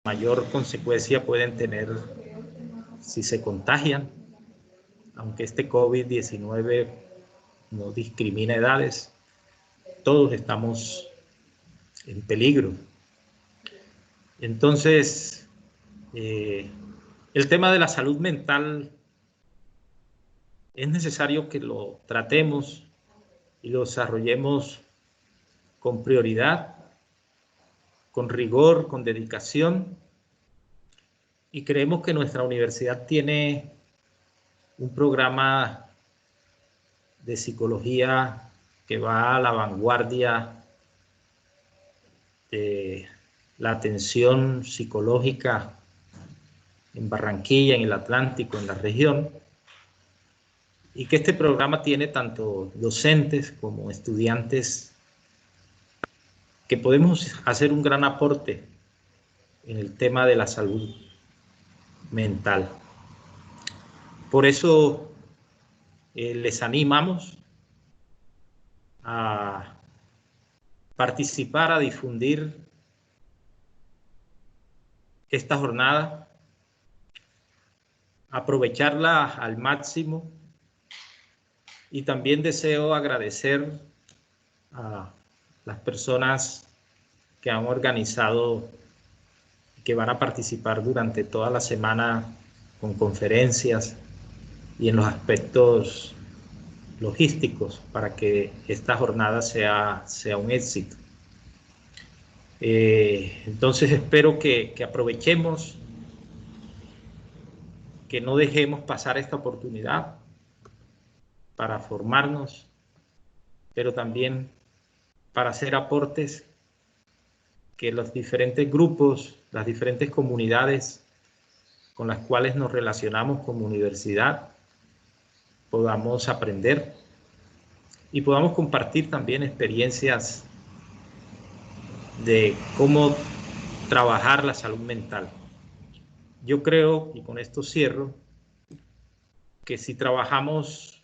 mayor consecuencia pueden tener si se contagian, aunque este COVID-19 no discrimina edades, todos estamos en peligro. Entonces, el tema de la salud mental es necesario que lo tratemos y lo desarrollemos con prioridad, con rigor, con dedicación, y creemos que nuestra universidad tiene un programa de psicología que va a la vanguardia de la atención psicológica en Barranquilla, en el Atlántico, en la región, y que este programa tiene tanto docentes como estudiantes que podemos hacer un gran aporte en el tema de la salud mental. Por eso les animamos a participar, a difundir esta jornada, aprovecharla al máximo, y también deseo agradecer a las personas que han organizado y que van a participar durante toda la semana con conferencias y en los aspectos logísticos para que esta jornada sea un éxito. Entonces espero que aprovechemos, que no dejemos pasar esta oportunidad para formarnos, pero también para hacer aportes que los diferentes grupos, las diferentes comunidades con las cuales nos relacionamos como universidad podamos aprender y podamos compartir también experiencias de cómo trabajar la salud mental. Yo creo, y con esto cierro, que si trabajamos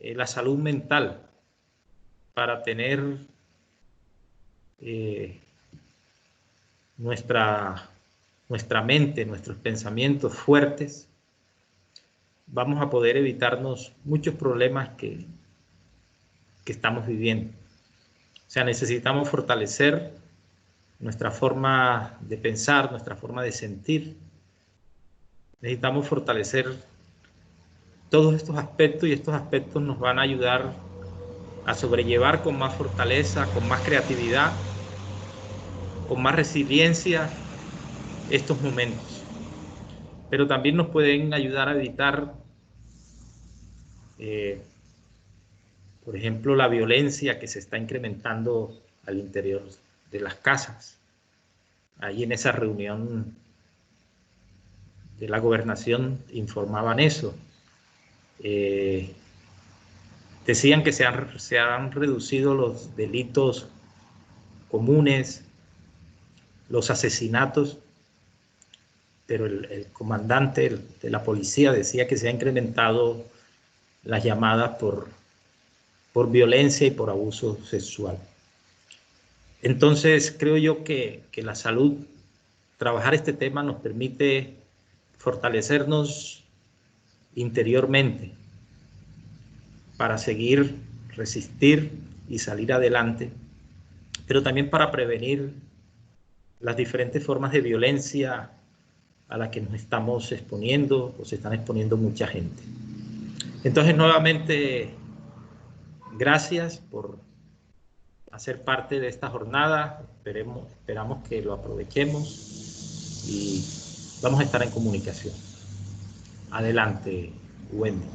la salud mental para tener nuestra mente, nuestros pensamientos fuertes, vamos a poder evitarnos muchos problemas que estamos viviendo. O sea, necesitamos fortalecer nuestra forma de pensar, nuestra forma de sentir. Necesitamos fortalecer todos estos aspectos, y estos aspectos nos van a ayudar a sobrellevar con más fortaleza, con más creatividad, con más resiliencia estos momentos. Pero también nos pueden ayudar a evitar, por ejemplo, la violencia que se está incrementando al interior de las casas. Ahí en esa reunión de la gobernación informaban eso. Decían que se han reducido los delitos comunes, los asesinatos, pero el comandante de la policía decía que se ha incrementado las llamadas por violencia y por abuso sexual. Entonces creo yo que la salud, trabajar este tema nos permite fortalecernos interiormente para seguir, resistir y salir adelante, pero también para prevenir las diferentes formas de violencia a las que nos estamos exponiendo o se están exponiendo mucha gente. Entonces, nuevamente, gracias por hacer parte de esta jornada. Esperamos que lo aprovechemos y vamos a estar en comunicación. Adelante, Wendy.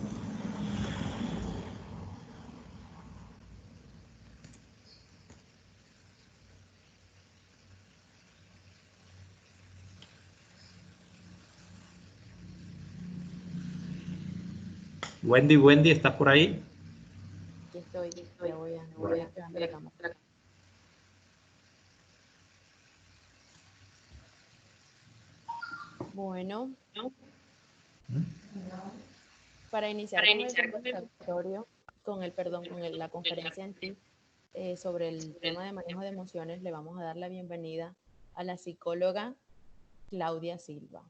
Wendy, ¿estás por ahí? Aquí estoy, ya voy activando la cámara. Bueno, para iniciar con el conversatorio, con la conferencia en sí, sobre el tema de manejo de emociones, le vamos a dar la bienvenida a la psicóloga Claudia Silva.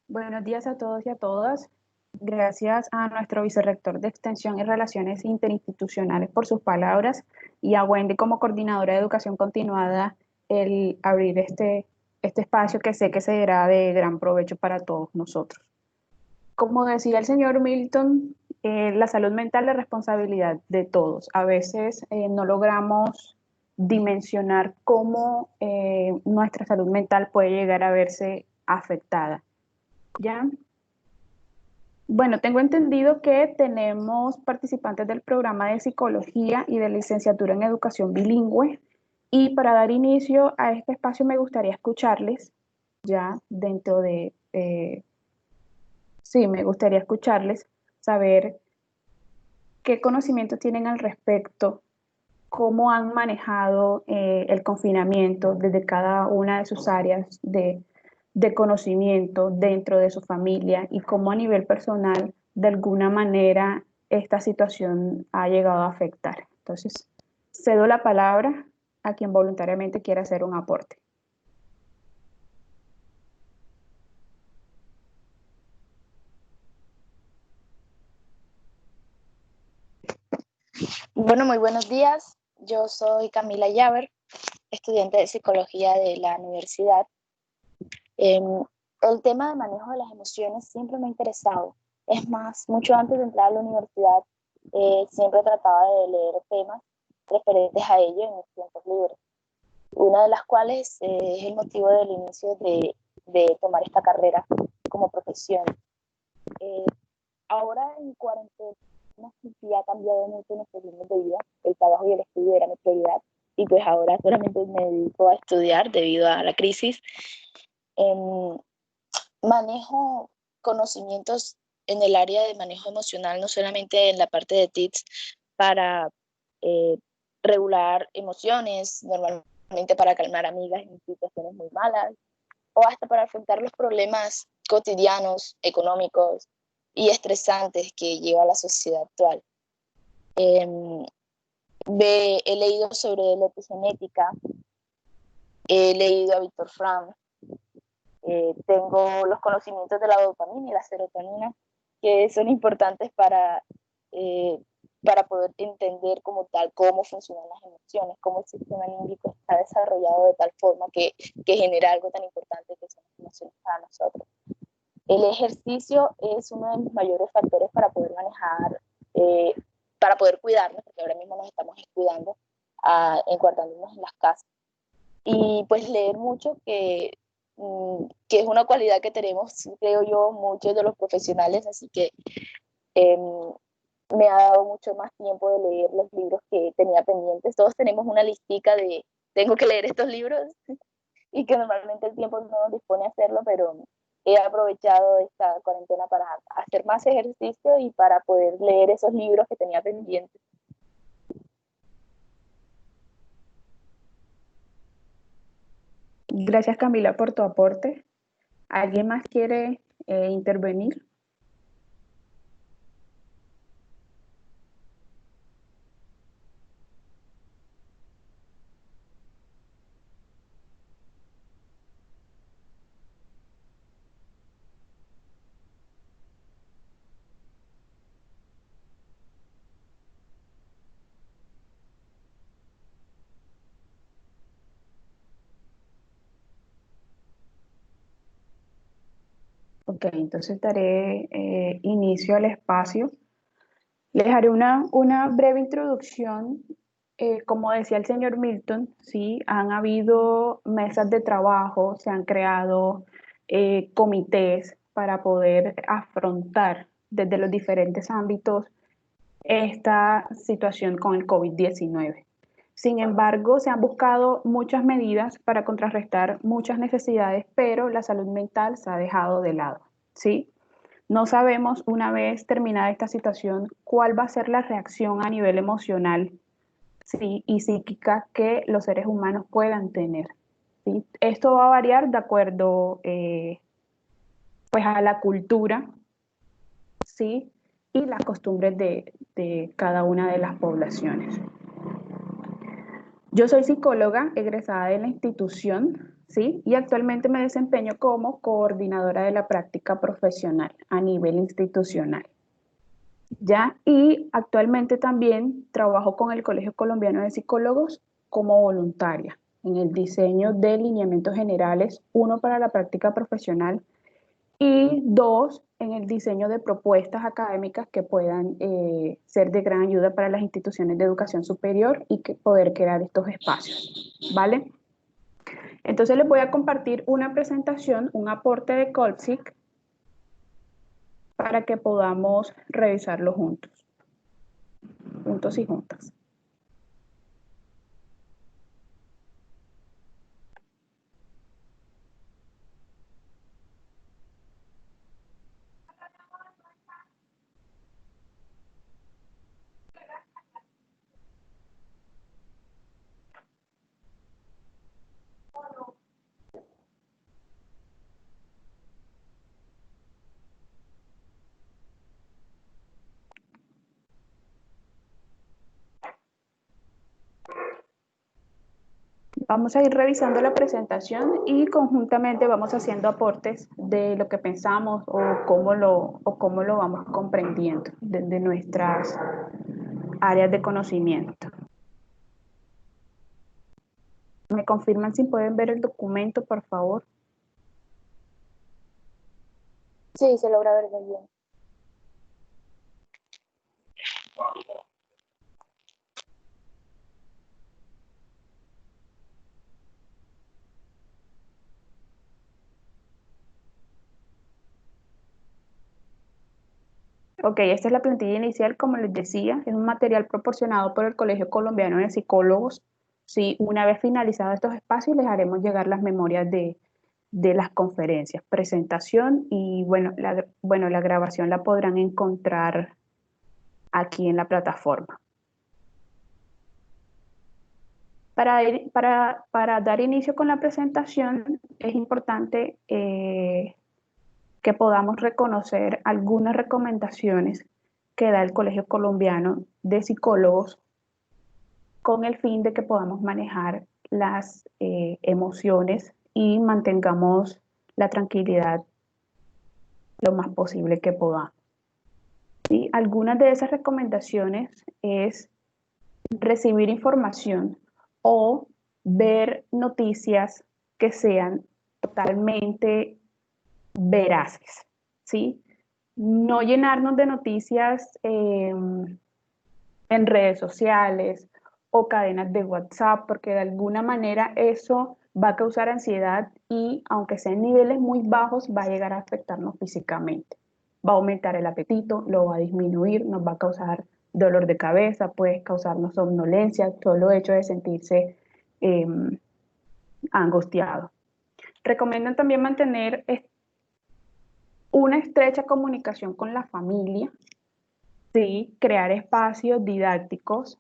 Buenos días a todos y a todas. Gracias a nuestro vicerrector de Extensión y Relaciones Interinstitucionales por sus palabras y a Wendy como coordinadora de Educación Continuada el abrir este espacio que sé que será de gran provecho para todos nosotros. Como decía el señor Milton, la salud mental es responsabilidad de todos. A veces no logramos dimensionar cómo nuestra salud mental puede llegar a verse afectada. ¿Ya? Bueno, tengo entendido que tenemos participantes del programa de psicología y de licenciatura en educación bilingüe. Y para dar inicio a este espacio me gustaría escucharles, ya dentro de, sí, me gustaría escucharles, saber qué conocimientos tienen al respecto, cómo han manejado el confinamiento desde cada una de sus áreas de conocimiento dentro de su familia y cómo a nivel personal, de alguna manera, esta situación ha llegado a afectar. Entonces, cedo la palabra a quien voluntariamente quiera hacer un aporte. Bueno, muy buenos días. Yo soy Camila Llaver, estudiante de psicología de la universidad. El tema de manejo de las emociones siempre me ha interesado. Es más, mucho antes de entrar a la universidad, siempre trataba de leer temas referentes a ello en mis tiempos libres. Una de las cuales es el motivo del inicio de tomar esta carrera como profesión. Ahora en cuarentena sí ha cambiado mucho nuestros ritmos de vida. El trabajo y el estudio era mi prioridad y pues ahora solamente me dedico a estudiar debido a la crisis. Manejo conocimientos en el área de manejo emocional, no solamente en la parte de tips para regular emociones, normalmente para calmar amigas en situaciones muy malas, o hasta para afrontar los problemas cotidianos, económicos y estresantes que lleva la sociedad actual. He leído sobre la epigenética, he leído a Víctor Frank, tengo los conocimientos de la dopamina y la serotonina, que son importantes para poder entender como tal cómo funcionan las emociones, cómo el sistema límbico está desarrollado de tal forma que genera algo tan importante que son las emociones para nosotros. El ejercicio es uno de mis mayores factores para poder manejar, para poder cuidarnos, porque ahora mismo nos estamos cuidando, encuadrándonos en las casas. Y pues leer mucho, que es una cualidad que tenemos, creo yo, muchos de los profesionales, así que me ha dado mucho más tiempo de leer los libros que tenía pendientes. Todos tenemos una listica de tengo que leer estos libros y que normalmente el tiempo no nos dispone a hacerlo, pero he aprovechado esta cuarentena para hacer más ejercicio y para poder leer esos libros que tenía pendientes. Gracias, Camila, por tu aporte. ¿Alguien más quiere intervenir? Ok, entonces daré inicio al espacio. Les haré una breve introducción. Como decía el señor Milton, sí, han habido mesas de trabajo, se han creado comités para poder afrontar desde los diferentes ámbitos esta situación con el COVID-19. Sin embargo, se han buscado muchas medidas para contrarrestar muchas necesidades, pero la salud mental se ha dejado de lado, ¿sí? No sabemos, una vez terminada esta situación, cuál va a ser la reacción a nivel emocional, ¿sí?, y psíquica que los seres humanos puedan tener, ¿sí? Esto va a variar de acuerdo pues a la cultura, ¿sí?, y las costumbres de cada una de las poblaciones. Yo soy psicóloga egresada de la institución, ¿sí?, y actualmente me desempeño como coordinadora de la práctica profesional a nivel institucional. ¿Ya? Y actualmente también trabajo con el Colegio Colombiano de Psicólogos como voluntaria en el diseño de lineamientos generales, uno para la práctica profesional y dos, en el diseño de propuestas académicas que puedan ser de gran ayuda para las instituciones de educación superior y que poder crear estos espacios, ¿vale? Entonces les voy a compartir una presentación, un aporte de Colpsic para que podamos revisarlo juntos y juntas. Vamos a ir revisando la presentación y conjuntamente vamos haciendo aportes de lo que pensamos o cómo lo vamos comprendiendo desde nuestras áreas de conocimiento. ¿Me confirman si pueden ver el documento, por favor? Sí, se logra ver muy bien. Ok, esta es la plantilla inicial, como les decía, es un material proporcionado por el Colegio Colombiano de Psicólogos. Sí, una vez finalizados estos espacios, les haremos llegar las memorias de las conferencias, presentación y bueno, la grabación la podrán encontrar aquí en la plataforma. Para dar inicio con la presentación, es importante que podamos reconocer algunas recomendaciones que da el Colegio Colombiano de Psicólogos con el fin de que podamos manejar las emociones y mantengamos la tranquilidad lo más posible que podamos. ¿Sí? Algunas de esas recomendaciones es recibir información o ver noticias que sean totalmente veraces, ¿sí? No llenarnos de noticias en redes sociales o cadenas de WhatsApp, porque de alguna manera eso va a causar ansiedad y aunque sean niveles muy bajos, va a llegar a afectarnos físicamente. Va a aumentar el apetito, lo va a disminuir, nos va a causar dolor de cabeza, puede causarnos somnolencia, solo hecho de sentirse angustiado. Recomiendan también mantener una estrecha comunicación con la familia, ¿sí? Crear espacios didácticos,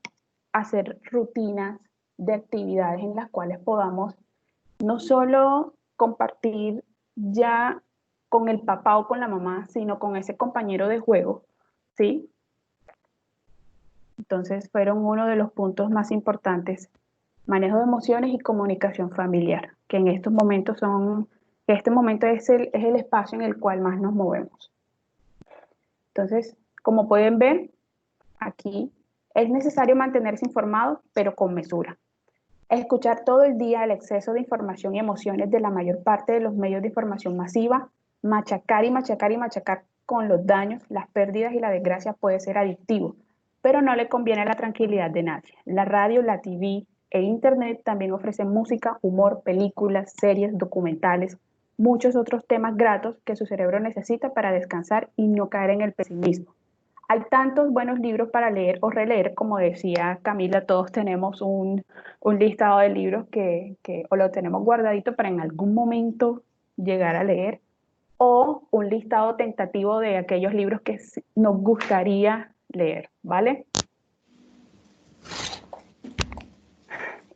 hacer rutinas de actividades en las cuales podamos no solo compartir ya con el papá o con la mamá, sino con ese compañero de juego, ¿sí? Entonces fueron uno de los puntos más importantes, manejo de emociones y comunicación familiar, que en estos momentos que este momento es el espacio en el cual más nos movemos. Entonces, como pueden ver, aquí es necesario mantenerse informado, pero con mesura. Escuchar todo el día el exceso de información y emociones de la mayor parte de los medios de información masiva, machacar y machacar y machacar con los daños, las pérdidas y la desgracia puede ser adictivo, pero no le conviene a la tranquilidad de nadie. La radio, la TV e Internet también ofrecen música, humor, películas, series, documentales, muchos otros temas gratos que su cerebro necesita para descansar y no caer en el pesimismo. Hay tantos buenos libros para leer o releer, como decía Camila, todos tenemos un listado de libros que o lo tenemos guardadito para en algún momento llegar a leer, o un listado tentativo de aquellos libros que nos gustaría leer, ¿vale?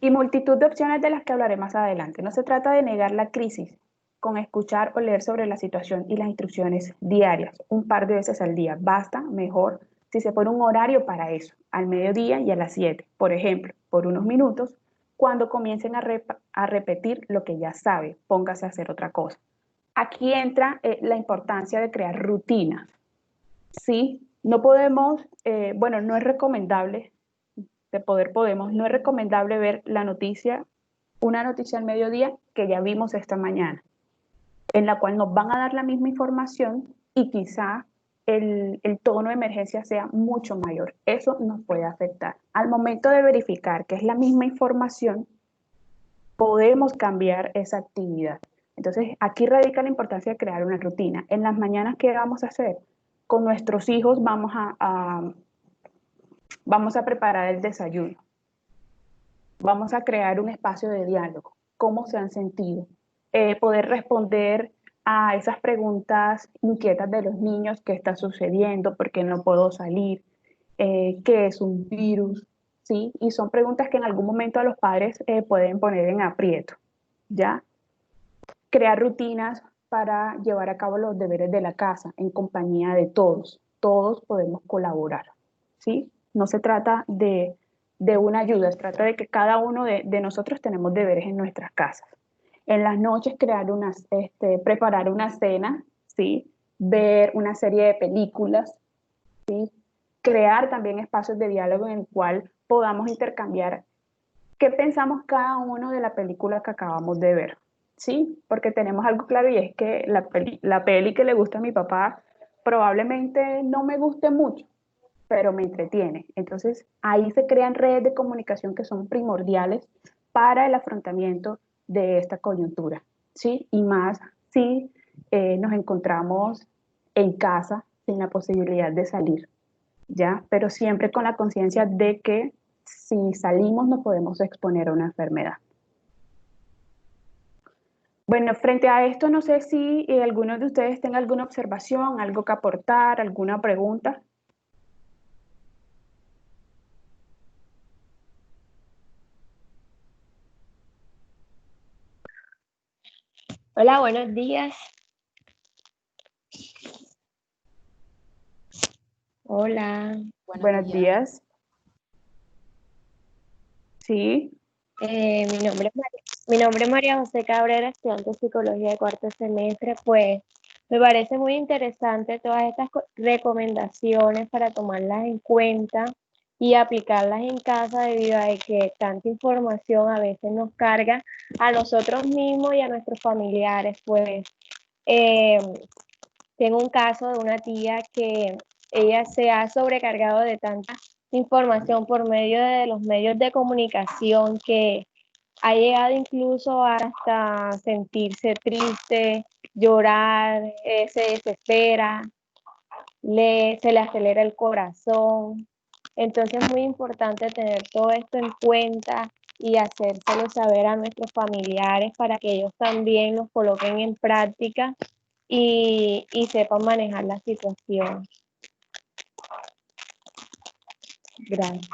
Y multitud de opciones de las que hablaré más adelante. No se trata de negar la crisis con escuchar o leer sobre la situación y las instrucciones diarias, un par de veces al día. Basta, mejor, si se pone un horario para eso, al mediodía y a las 7, por ejemplo, por unos minutos, cuando comiencen a repetir lo que ya sabe, póngase a hacer otra cosa. Aquí entra la importancia de crear rutinas. Sí, no podemos, bueno, no es recomendable, de Poder Podemos, no es recomendable ver la noticia, una noticia al mediodía que ya vimos esta mañana, en la cual nos van a dar la misma información y quizá el tono de emergencia sea mucho mayor. Eso nos puede afectar. Al momento de verificar que es la misma información, podemos cambiar esa actividad. Entonces, aquí radica la importancia de crear una rutina. En las mañanas, ¿qué vamos a hacer? Con nuestros hijos vamos a preparar el desayuno. Vamos a crear un espacio de diálogo. ¿Cómo se han sentido? Poder responder a esas preguntas inquietas de los niños, qué está sucediendo, por qué no puedo salir, qué es un virus, ¿sí? Y son preguntas que en algún momento a los padres pueden poner en aprieto, ¿ya? Crear rutinas para llevar a cabo los deberes de la casa en compañía de todos. Todos podemos colaborar, ¿sí? No se trata de una ayuda, se trata de que cada uno de nosotros tenemos deberes en nuestras casas. En las noches preparar una cena, ¿sí? Ver una serie de películas, ¿sí? Crear también espacios de diálogo en el cual podamos intercambiar qué pensamos cada uno de la película que acabamos de ver, ¿sí? Porque tenemos algo claro y es que la peli que le gusta a mi papá probablemente no me guste mucho, pero me entretiene. Entonces, ahí se crean redes de comunicación que son primordiales para el afrontamiento de esta coyuntura, ¿sí? Y más si nos encontramos en casa sin la posibilidad de salir, ¿ya? Pero siempre con la conciencia de que si salimos nos podemos exponer a una enfermedad. Bueno, frente a esto, no sé si alguno de ustedes tenga alguna observación, algo que aportar, alguna pregunta. Hola, buenos días. Hola. Buenos días. Sí. Mi nombre es María José Cabrera, estudiante de Psicología de cuarto semestre. Pues me parece muy interesante todas estas recomendaciones para tomarlas en cuenta y aplicarlas en casa, debido a que tanta información a veces nos carga a nosotros mismos y a nuestros familiares. Pues tengo un caso de una tía que ella se ha sobrecargado de tanta información por medio de los medios de comunicación, que ha llegado incluso hasta sentirse triste, llorar, se desespera, se le acelera el corazón. Entonces es muy importante tener todo esto en cuenta y hacérselo saber a nuestros familiares para que ellos también los coloquen en práctica y sepan manejar la situación. Gracias.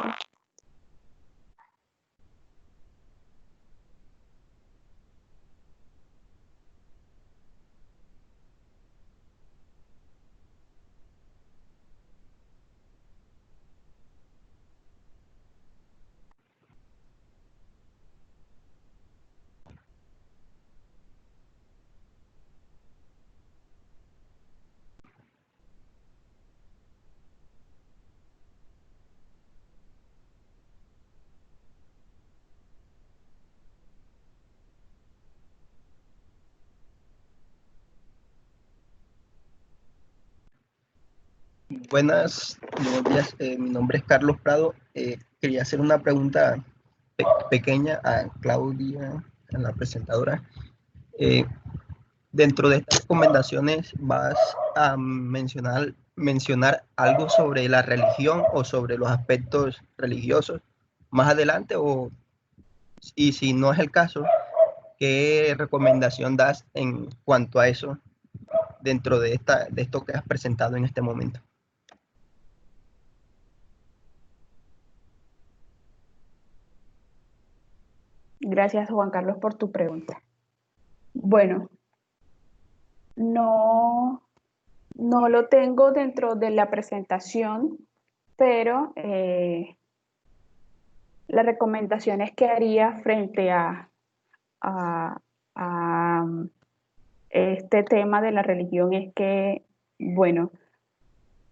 Buenos días, mi nombre es Carlos Prado. Quería hacer una pregunta pequeña a Claudia, a la presentadora. Dentro de estas recomendaciones vas a mencionar mencionar algo sobre la religión o sobre los aspectos religiosos más adelante? Y si no es el caso, ¿qué recomendación das en cuanto a eso dentro de esto que has presentado en este momento? Gracias, Juan Carlos, por tu pregunta. Bueno, no lo tengo dentro de la presentación, pero las recomendaciones que haría frente a este tema de la religión es que, bueno,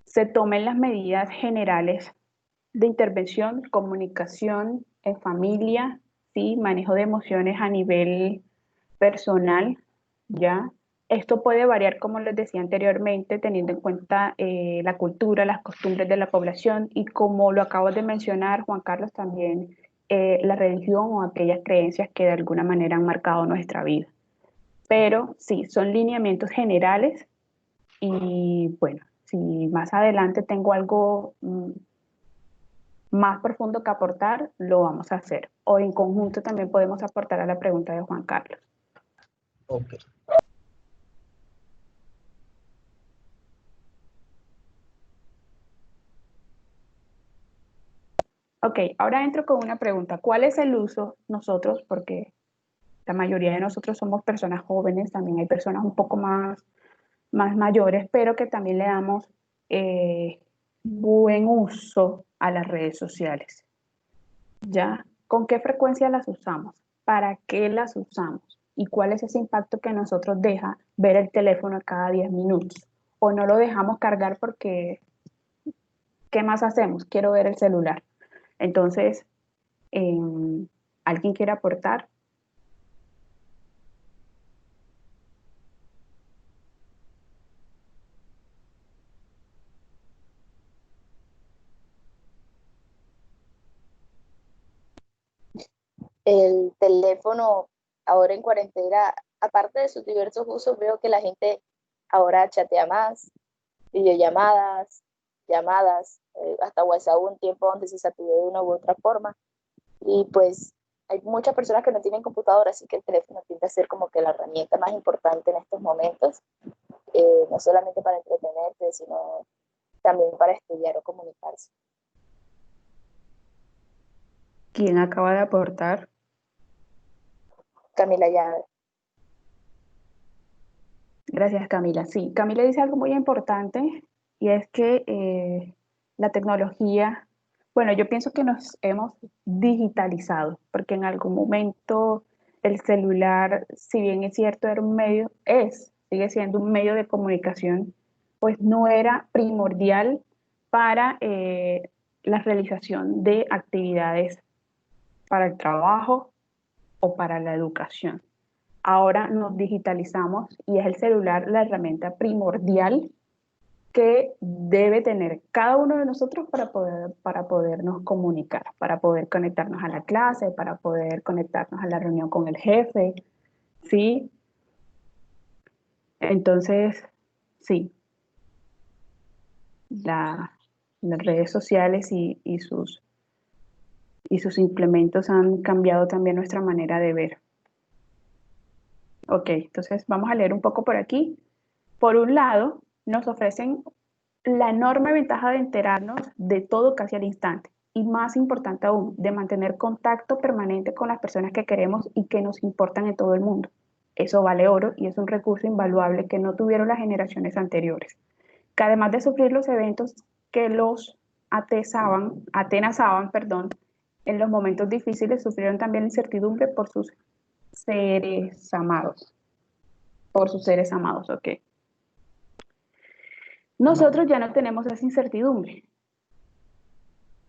se tomen las medidas generales de intervención, comunicación en familia, ¿sí? Manejo de emociones a nivel personal, ¿ya? Esto puede variar, como les decía anteriormente, teniendo en cuenta la cultura, las costumbres de la población y como lo acabo de mencionar, Juan Carlos, también la religión o aquellas creencias que de alguna manera han marcado nuestra vida. Pero sí, son lineamientos generales y bueno, si más adelante tengo algo más profundo que aportar, lo vamos a hacer. O en conjunto también podemos aportar a la pregunta de Juan Carlos. Ok. Ok, ahora entro con una pregunta. ¿Cuál es el uso nosotros? Porque la mayoría de nosotros somos personas jóvenes, también hay personas un poco más mayores, pero que también le damos buen uso a las redes sociales. ¿Ya? ¿Con qué frecuencia las usamos? ¿Para qué las usamos? ¿Y cuál es ese impacto que nosotros deja ver el teléfono cada 10 minutos? ¿O no lo dejamos cargar porque, ¿qué más hacemos? Quiero ver el celular. Entonces, ¿alguien quiere aportar? El teléfono ahora en cuarentena, aparte de sus diversos usos, veo que la gente ahora chatea más, videollamadas, llamadas, hasta WhatsApp hubo un tiempo donde se saturó de una u otra forma. Y pues hay muchas personas que no tienen computadora, así que el teléfono tiende a ser como que la herramienta más importante en estos momentos, no solamente para entretenerse, sino también para estudiar o comunicarse. ¿Quién acaba de aportar? Camila Llave. Gracias, Camila. Sí, Camila dice algo muy importante y es que la tecnología, bueno, yo pienso que nos hemos digitalizado, porque en algún momento el celular, si bien es cierto, era un medio, sigue siendo un medio de comunicación, pues no era primordial para la realización de actividades para el trabajo o para la educación. Ahora nos digitalizamos y es el celular la herramienta primordial que debe tener cada uno de nosotros para podernos comunicar, para poder conectarnos a la clase, para poder conectarnos a la reunión con el jefe, ¿sí? Entonces, sí, las redes sociales y sus implementos han cambiado también nuestra manera de ver. Ok, entonces vamos a leer un poco por aquí. Por un lado, nos ofrecen la enorme ventaja de enterarnos de todo casi al instante y más importante aún, de mantener contacto permanente con las personas que queremos y que nos importan en todo el mundo. Eso vale oro y es un recurso invaluable que no tuvieron las generaciones anteriores, que además de sufrir los eventos que los atenazaban, en los momentos difíciles sufrieron también la incertidumbre por sus seres amados. Por sus seres amados, ok. Nosotros ya no tenemos esa incertidumbre,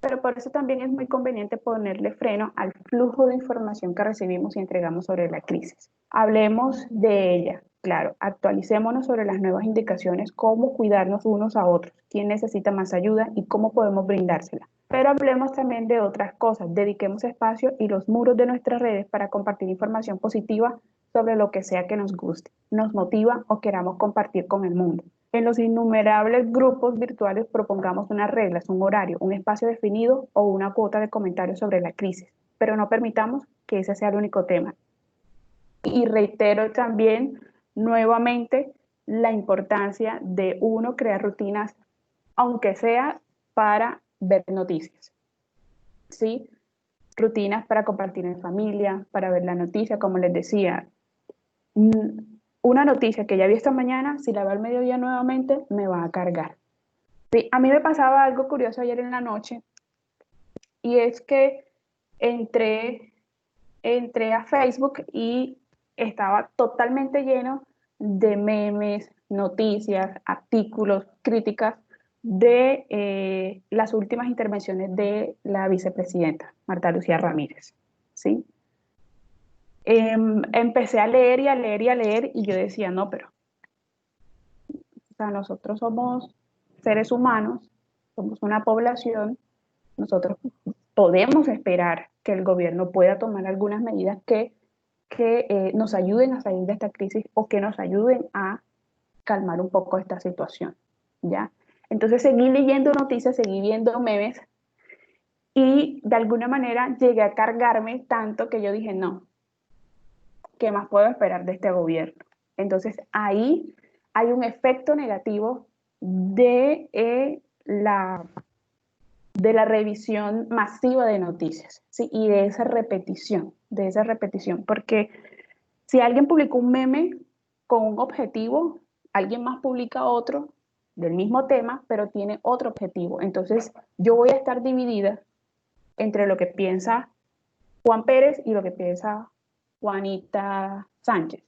pero por eso también es muy conveniente ponerle freno al flujo de información que recibimos y entregamos sobre la crisis. Hablemos de ella, claro, actualicémonos sobre las nuevas indicaciones, cómo cuidarnos unos a otros, quién necesita más ayuda y cómo podemos brindársela. Pero hablemos también de otras cosas, dediquemos espacio y los muros de nuestras redes para compartir información positiva sobre lo que sea que nos guste, nos motiva o queramos compartir con el mundo. En los innumerables grupos virtuales propongamos unas reglas, un horario, un espacio definido o una cuota de comentarios sobre la crisis, pero no permitamos que ese sea el único tema. Y reitero también nuevamente la importancia de uno crear rutinas, aunque sea para ver noticias, ¿sí? Rutinas para compartir en familia, para ver la noticia, como les decía. Una noticia que ya vi esta mañana, si la veo al mediodía nuevamente, me va a cargar. Sí, a mí me pasaba algo curioso ayer en la noche, y es que entré a Facebook y estaba totalmente lleno de memes, noticias, artículos, críticas de las últimas intervenciones de la vicepresidenta, Marta Lucía Ramírez, ¿sí? Empecé a leer y a leer y a leer y yo decía, no, pero o sea, nosotros somos seres humanos, somos una población, nosotros podemos esperar que el gobierno pueda tomar algunas medidas que nos ayuden a salir de esta crisis o que nos ayuden a calmar un poco esta situación, ¿ya? Entonces seguí leyendo noticias, seguí viendo memes y de alguna manera llegué a cargarme tanto que yo dije, no, ¿qué más puedo esperar de este gobierno? Entonces ahí hay un efecto negativo de la revisión masiva de noticias, ¿sí? Y de esa repetición, porque si alguien publicó un meme con un objetivo, alguien más publica otro del mismo tema, pero tiene otro objetivo. Entonces, yo voy a estar dividida entre lo que piensa Juan Pérez y lo que piensa Juanita Sánchez,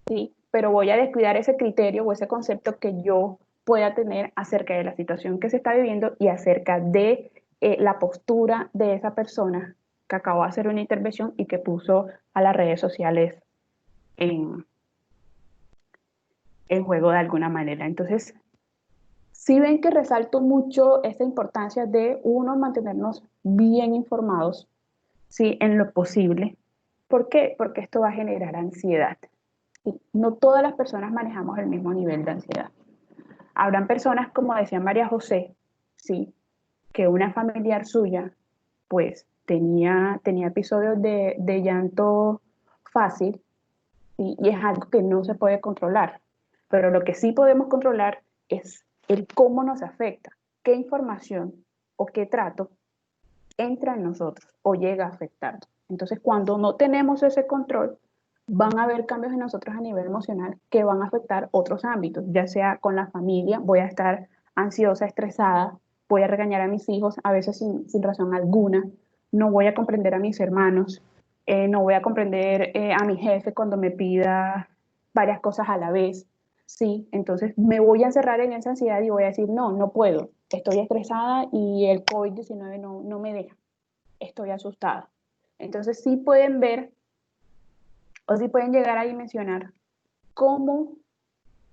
¿sí? Pero voy a descuidar ese criterio o ese concepto que yo pueda tener acerca de la situación que se está viviendo y acerca de la postura de esa persona que acabó de hacer una intervención y que puso a las redes sociales en juego de alguna manera. Entonces, si ven que resalto mucho esta importancia de uno mantenernos bien informados, ¿sí? En lo posible. ¿Por qué? Porque esto va a generar ansiedad. ¿Sí? No todas las personas manejamos el mismo nivel de ansiedad. Habrán personas, como decía María José, ¿sí? Que una familiar suya, pues, tenía episodios de llanto fácil, ¿sí? Y es algo que no se puede controlar. Pero lo que sí podemos controlar es el cómo nos afecta, qué información o qué trato entra en nosotros o llega a afectarnos. Entonces, cuando no tenemos ese control, van a haber cambios en nosotros a nivel emocional que van a afectar otros ámbitos, ya sea con la familia, voy a estar ansiosa, estresada, voy a regañar a mis hijos, a veces sin razón alguna, no voy a comprender a mis hermanos, no voy a comprender a mi jefe cuando me pida varias cosas a la vez, ¿sí? Entonces me voy a encerrar en esa ansiedad y voy a decir, no, no puedo, estoy estresada y el COVID-19 no me deja, estoy asustada. Entonces sí pueden ver o sí pueden llegar a dimensionar cómo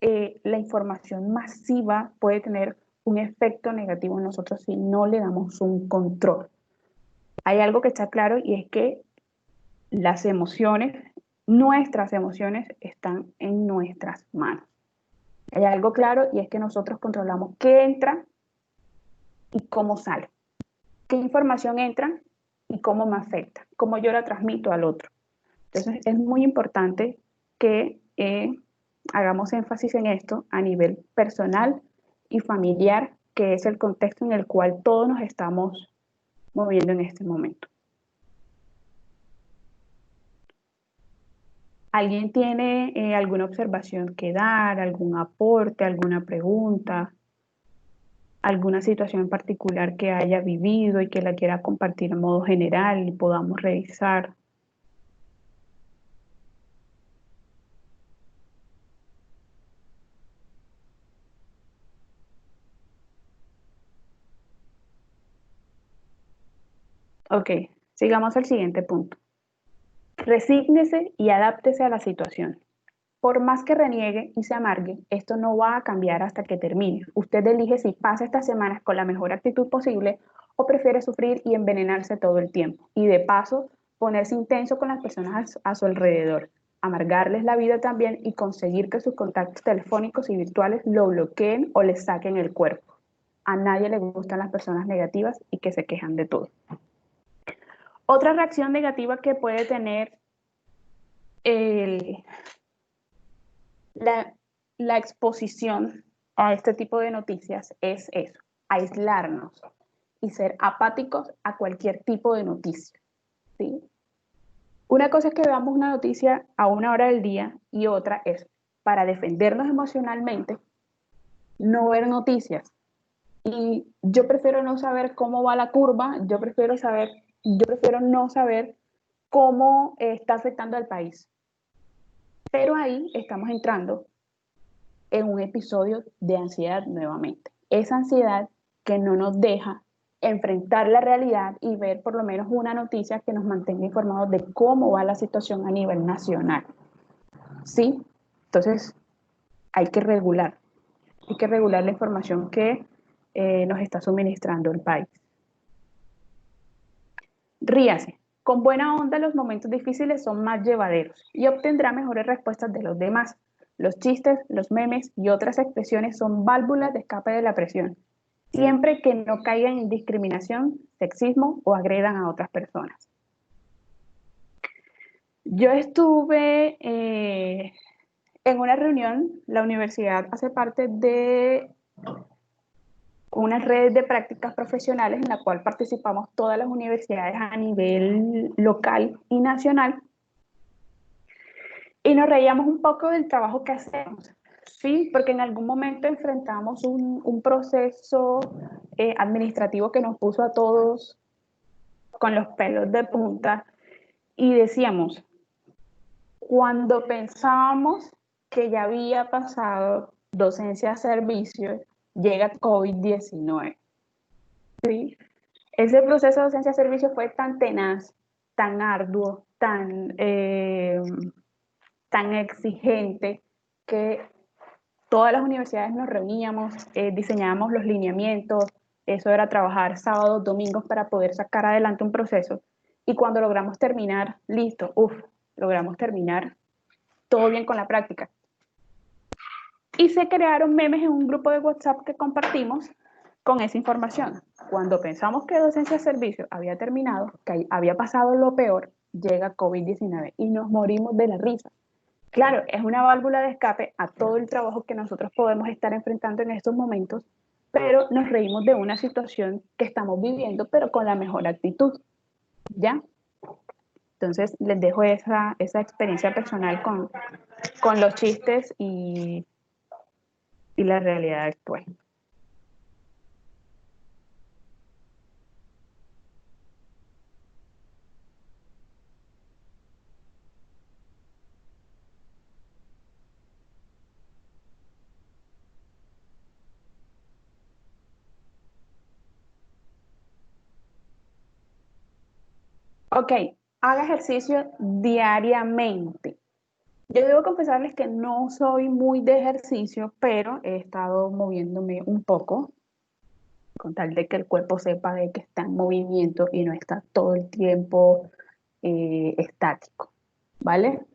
la información masiva puede tener un efecto negativo en nosotros si no le damos un control. Hay algo que está claro y es que las emociones, nuestras emociones, están en nuestras manos. Hay algo claro y es que nosotros controlamos qué entra y cómo sale. Qué información entra y cómo me afecta, cómo yo la transmito al otro. Entonces es muy importante que hagamos énfasis en esto a nivel personal y familiar, que es el contexto en el cual todos nos estamos moviendo en este momento. ¿Alguien tiene alguna observación que dar, algún aporte, alguna pregunta, alguna situación en particular que haya vivido y que la quiera compartir en modo general y podamos revisar? Ok, sigamos al siguiente punto. Resígnese y adáptese a la situación. Por más que reniegue y se amargue, esto no va a cambiar hasta que termine. Usted elige si pasa estas semanas con la mejor actitud posible o prefiere sufrir y envenenarse todo el tiempo. Y de paso, ponerse intenso con las personas a su alrededor. amargarles la vida también y conseguir que sus contactos telefónicos y virtuales lo bloqueen o les saquen el cuerpo. A nadie le gustan las personas negativas y que se quejan de todo. Otra reacción negativa que puede tener la exposición a este tipo de noticias es eso, aislarnos y ser apáticos a cualquier tipo de noticia, ¿sí? Una cosa es que veamos una noticia a una hora del día y otra es, para defendernos emocionalmente, no ver noticias. Y yo prefiero no saber cómo va la curva, yo prefiero no saber cómo está afectando al país. Pero ahí estamos entrando en un episodio de ansiedad nuevamente. Esa ansiedad que no nos deja enfrentar la realidad y ver por lo menos una noticia que nos mantenga informados de cómo va la situación a nivel nacional. ¿Sí? Entonces, hay que regular la información que nos está suministrando el país. Ríase. Con buena onda los momentos difíciles son más llevaderos y obtendrá mejores respuestas de los demás. Los chistes, los memes y otras expresiones son válvulas de escape de la presión, siempre que no caigan en discriminación, sexismo o agredan a otras personas. Yo estuve en una reunión, la universidad hace parte de una red de prácticas profesionales en la cual participamos todas las universidades a nivel local y nacional, y nos reíamos un poco del trabajo que hacemos, ¿sí? Porque en algún momento enfrentamos un proceso administrativo que nos puso a todos con los pelos de punta y decíamos, cuando pensábamos que ya había pasado docencia a servicio, llega COVID-19. ¿Sí? Ese proceso de docencia a servicio fue tan tenaz, tan arduo, tan exigente, que todas las universidades nos reuníamos, diseñábamos los lineamientos, eso era trabajar sábados, domingos para poder sacar adelante un proceso. Y cuando logramos terminar, listo, logramos terminar, todo bien con la práctica. Y se crearon memes en un grupo de WhatsApp que compartimos con esa información. Cuando pensamos que docencia de servicio había terminado, que había pasado lo peor, llega COVID-19 y nos morimos de la risa. Claro, es una válvula de escape a todo el trabajo que nosotros podemos estar enfrentando en estos momentos, pero nos reímos de una situación que estamos viviendo, pero con la mejor actitud, ¿ya? Entonces, les dejo esa experiencia personal con los chistes y la realidad actual. Ok, haga ejercicio diariamente. Yo debo confesarles que no soy muy de ejercicio, pero he estado moviéndome un poco, con tal de que el cuerpo sepa de que está en movimiento y no está todo el tiempo estático, ¿vale?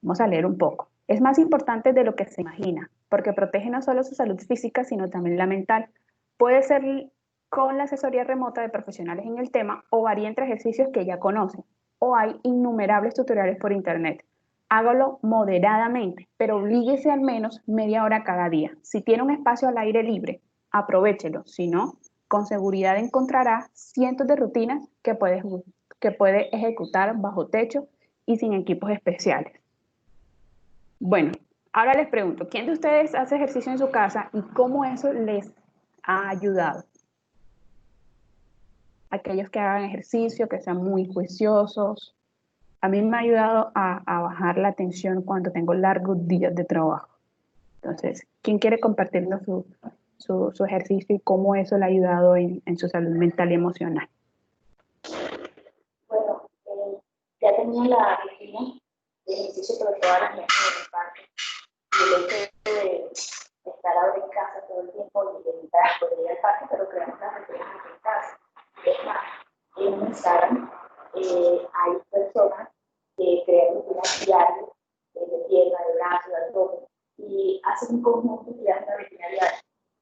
Vamos a leer un poco. Es más importante de lo que se imagina, porque protege no solo su salud física, sino también la mental. Puede ser con la asesoría remota de profesionales en el tema o varía entre ejercicios que ya conocen, o hay innumerables tutoriales por internet. Hágalo moderadamente, pero oblíguese al menos media hora cada día. Si tiene un espacio al aire libre, aprovéchelo. Si no, con seguridad encontrará cientos de rutinas que puede ejecutar bajo techo y sin equipos especiales. Bueno, ahora les pregunto, ¿quién de ustedes hace ejercicio en su casa y cómo eso les ha ayudado? Aquellos que hagan ejercicio, que sean muy juiciosos. A mí me ha ayudado a bajar la tensión cuando tengo largos días de trabajo. Entonces, ¿quién quiere compartirnos su ejercicio y cómo eso le ha ayudado en su salud mental y emocional? Bueno, ya tenía la rutina de ejercicio por todas las noches en el parque. Y el hecho de estar ahora en casa todo el tiempo y evitar poder ir al parque, pero creamos las rutinas en casa. Es más, en Instagram hay personas que crean rutinas diarias haces un conjunto y das una rutina diaria,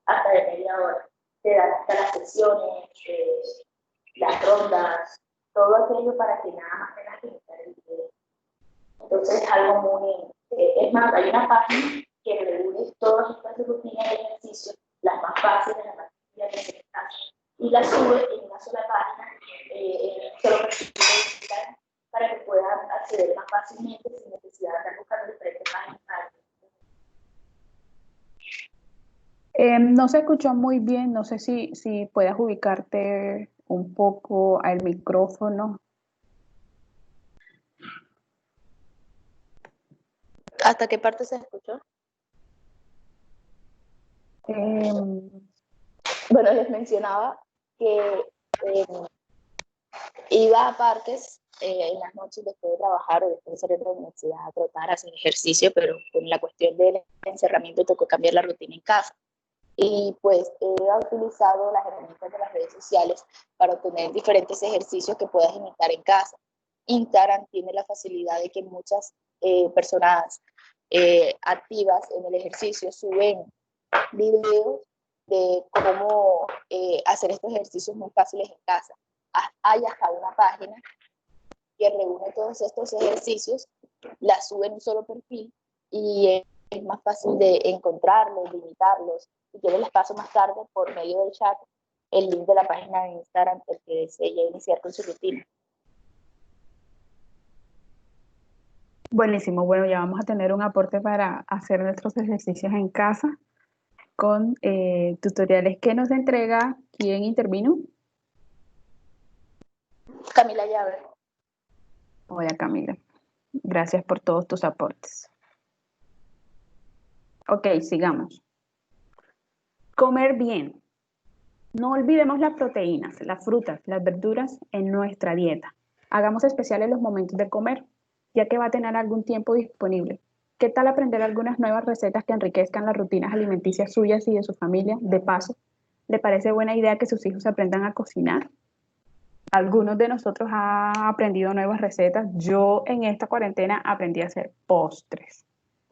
hasta de media hora. Te dan hasta las sesiones, las rondas, todo aquello para que nada más tengas que imitar el video. Entonces es algo muy, es más, hay una página que reúne todas estas rutinas de ejercicio, las más fáciles, las más difíciles de caso, y las sube en una sola página, en un solo perfil digital, para que puedan acceder más fácilmente sin necesidad de estar buscando diferentes páginas. No se escuchó muy bien, no sé si puedes ubicarte un poco al micrófono. ¿Hasta qué parte se escuchó? Bueno, les mencionaba que iba a parques en las noches después de trabajar o después de salir de la universidad a trotar, a hacer ejercicio, pero con la cuestión del encerramiento tocó cambiar la rutina en casa. Y pues he utilizado las herramientas de las redes sociales para obtener diferentes ejercicios que puedas imitar en casa. Instagram tiene la facilidad de que muchas personas activas en el ejercicio suben videos de cómo hacer estos ejercicios muy fáciles en casa. Hay hasta una página que reúne todos estos ejercicios, la sube en un solo perfil y es más fácil de encontrarlos, de imitarlos. Si quieres les paso más tarde por medio del chat el link de la página de Instagram el que desee iniciar con su rutina. Buenísimo, bueno, ya vamos a tener un aporte para hacer nuestros ejercicios en casa con tutoriales que nos entrega. ¿Quién intervino? Camila Llave. Hola Camila, gracias por todos tus aportes. Ok, sigamos. Comer bien. No olvidemos las proteínas, las frutas, las verduras en nuestra dieta. Hagamos especiales los momentos de comer, ya que va a tener algún tiempo disponible. ¿Qué tal aprender algunas nuevas recetas que enriquezcan las rutinas alimenticias suyas y de su familia? De paso, ¿le parece buena idea que sus hijos aprendan a cocinar? Algunos de nosotros han aprendido nuevas recetas. Yo en esta cuarentena aprendí a hacer postres.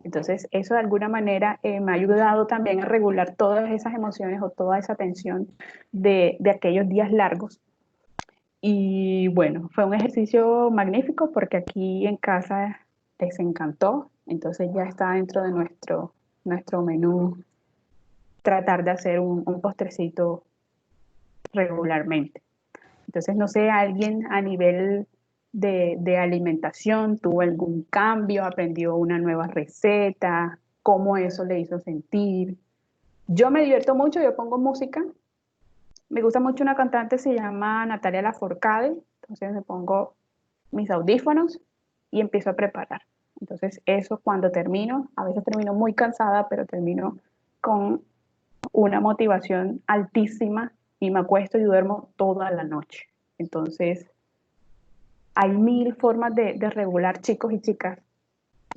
Entonces, eso de alguna manera me ha ayudado también a regular todas esas emociones o toda esa tensión de aquellos días largos. Y bueno, fue un ejercicio magnífico porque aquí en casa les encantó. Entonces ya está dentro de nuestro menú tratar de hacer un postrecito regularmente. Entonces, no sé, alguien a nivel de alimentación tuvo algún cambio, aprendió una nueva receta, cómo eso le hizo sentir. Yo me divierto mucho, yo pongo música. Me gusta mucho una cantante, se llama Natalia Lafourcade. Entonces me pongo mis audífonos y empiezo a preparar. Entonces eso cuando termino, a veces termino muy cansada, pero termino con una motivación altísima y me acuesto y duermo toda la noche. Entonces, hay mil formas de regular, chicos y chicas,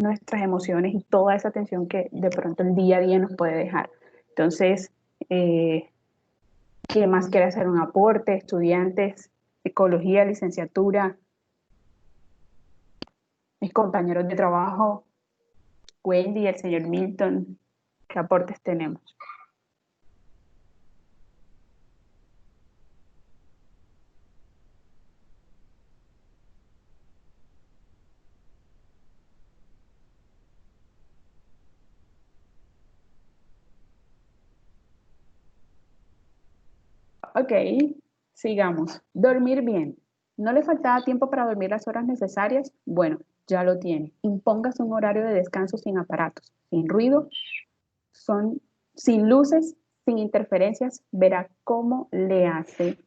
nuestras emociones y toda esa tensión que de pronto el día a día nos puede dejar. Entonces, ¿quién más quiere hacer un aporte? Estudiantes, psicología, licenciatura, mis compañeros de trabajo, Wendy, el señor Milton, ¿qué aportes tenemos? Ok, sigamos. Dormir bien. ¿No le faltaba tiempo para dormir las horas necesarias? Bueno, ya lo tiene. Impóngase un horario de descanso sin aparatos, sin ruido, sin luces, sin interferencias. Verá cómo le hace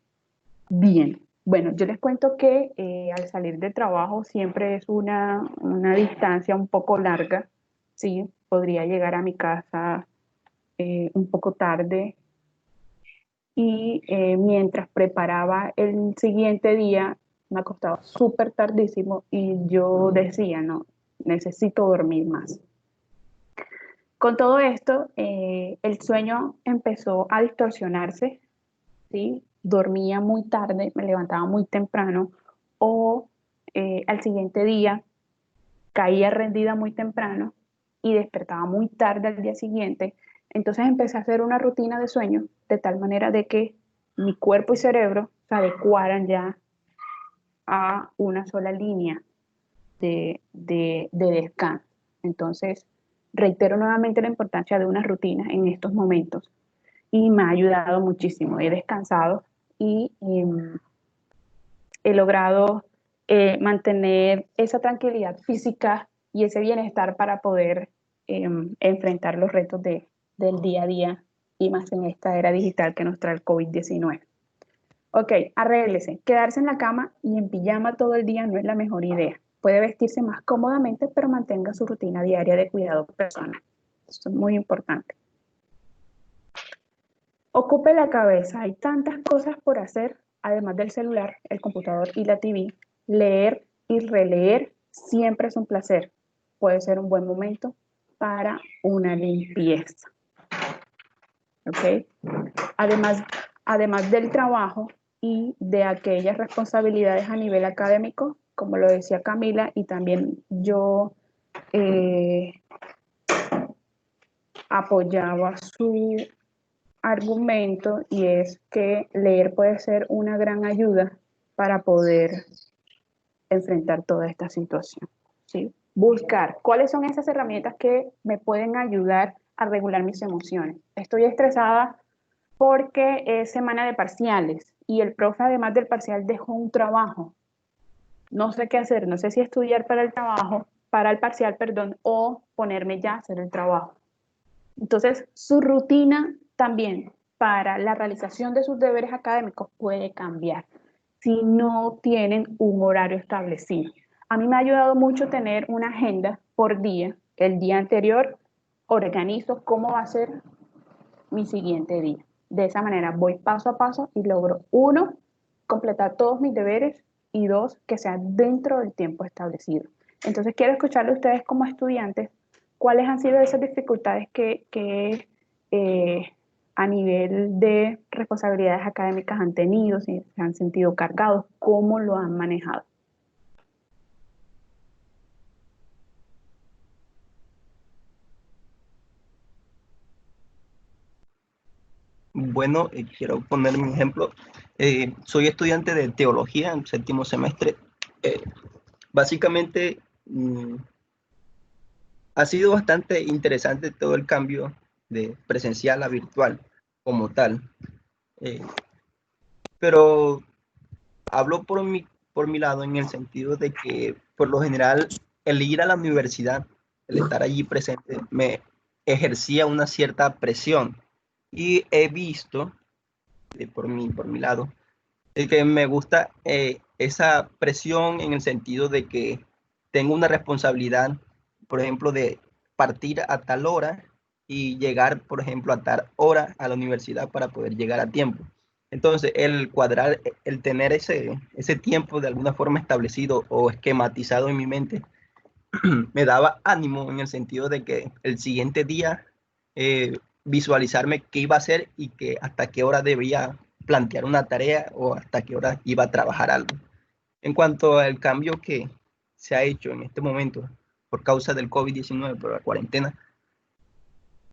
bien. Bueno, yo les cuento que al salir de trabajo siempre es una distancia un poco larga. Sí, podría llegar a mi casa un poco tarde y mientras preparaba el siguiente día me acostaba súper tardísimo y yo decía, no, necesito dormir más. Con todo esto, el sueño empezó a distorsionarse, ¿sí? Dormía muy tarde, me levantaba muy temprano o al siguiente día caía rendida muy temprano y despertaba muy tarde al día siguiente. Entonces empecé a hacer una rutina de sueño de tal manera de que mi cuerpo y cerebro se adecuaran ya a una sola línea de descanso. Entonces, reitero nuevamente la importancia de una rutina en estos momentos y me ha ayudado muchísimo. He descansado y he logrado mantener esa tranquilidad física y ese bienestar para poder enfrentar los retos del día a día y más en esta era digital que nos trae el COVID-19. Ok, arréglese. Quedarse en la cama y en pijama todo el día no es la mejor idea. Puede vestirse más cómodamente, pero mantenga su rutina diaria de cuidado personal. Esto es muy importante. Ocupe la cabeza. Hay tantas cosas por hacer, además del celular, el computador y la TV. Leer y releer siempre es un placer. Puede ser un buen momento para una limpieza. ¿Ok? Además del trabajo y de aquellas responsabilidades a nivel académico, como lo decía Camila, y también yo apoyaba su argumento, y es que leer puede ser una gran ayuda para poder enfrentar toda esta situación, ¿sí? Buscar cuáles son esas herramientas que me pueden ayudar a regular mis emociones. Estoy estresada porque es semana de parciales y el profe, además del parcial, dejó un trabajo. No sé qué hacer, no sé si estudiar para el trabajo, para el parcial, perdón, o ponerme ya a hacer el trabajo. Entonces, su rutina también para la realización de sus deberes académicos puede cambiar si no tienen un horario establecido. A mí me ha ayudado mucho tener una agenda por día. El día anterior organizo cómo va a ser mi siguiente día. De esa manera voy paso a paso y logro, uno, completar todos mis deberes y dos, que sean dentro del tiempo establecido. Entonces quiero escucharle a ustedes como estudiantes cuáles han sido esas dificultades que a nivel de responsabilidades académicas han tenido, si se han sentido cargados, cómo lo han manejado. Bueno, quiero poner mi ejemplo. Soy estudiante de teología en séptimo semestre. Básicamente, ha sido bastante interesante todo el cambio de presencial a virtual como tal. Pero hablo por mi lado en el sentido de que, por lo general, el ir a la universidad, el estar allí presente, me ejercía una cierta presión. Y he visto, por mi lado, que me gusta esa presión en el sentido de que tengo una responsabilidad, por ejemplo, de partir a tal hora y llegar, por ejemplo, a tal hora a la universidad para poder llegar a tiempo. Entonces, el cuadrar, el tener ese tiempo de alguna forma establecido o esquematizado en mi mente, me daba ánimo en el sentido de que el siguiente día visualizarme qué iba a hacer y que hasta qué hora debía plantear una tarea o hasta qué hora iba a trabajar algo. En cuanto al cambio que se ha hecho en este momento por causa del COVID-19, por la cuarentena,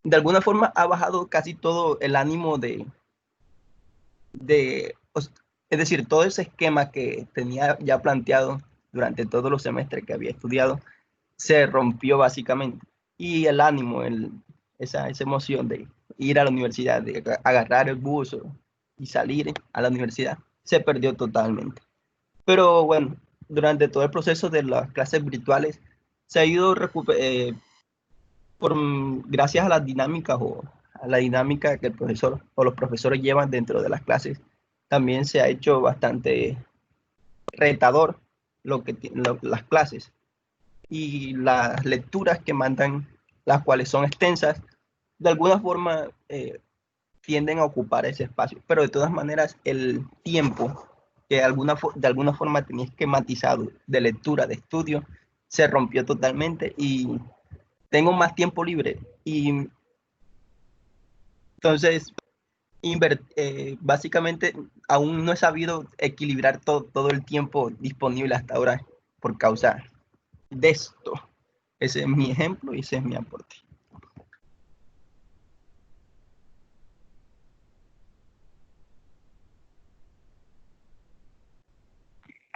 de alguna forma ha bajado casi todo el ánimo es decir, todo ese esquema que tenía ya planteado durante todos los semestres que había estudiado, se rompió básicamente. Y el ánimo, esa emoción de ir a la universidad, de agarrar el bus y salir a la universidad, se perdió totalmente. Pero bueno, durante todo el proceso de las clases virtuales, se ha ido gracias a las dinámicas o a la dinámica que el profesor o los profesores llevan dentro de las clases, también se ha hecho bastante retador las clases y las lecturas que mandan, las cuales son extensas, de alguna forma tienden a ocupar ese espacio, pero de todas maneras el tiempo que de alguna forma tenía esquematizado de lectura, de estudio, se rompió totalmente y tengo más tiempo libre y entonces básicamente aún no he sabido equilibrar todo el tiempo disponible hasta ahora por causa de esto. Ese es mi ejemplo y ese es mi aporte.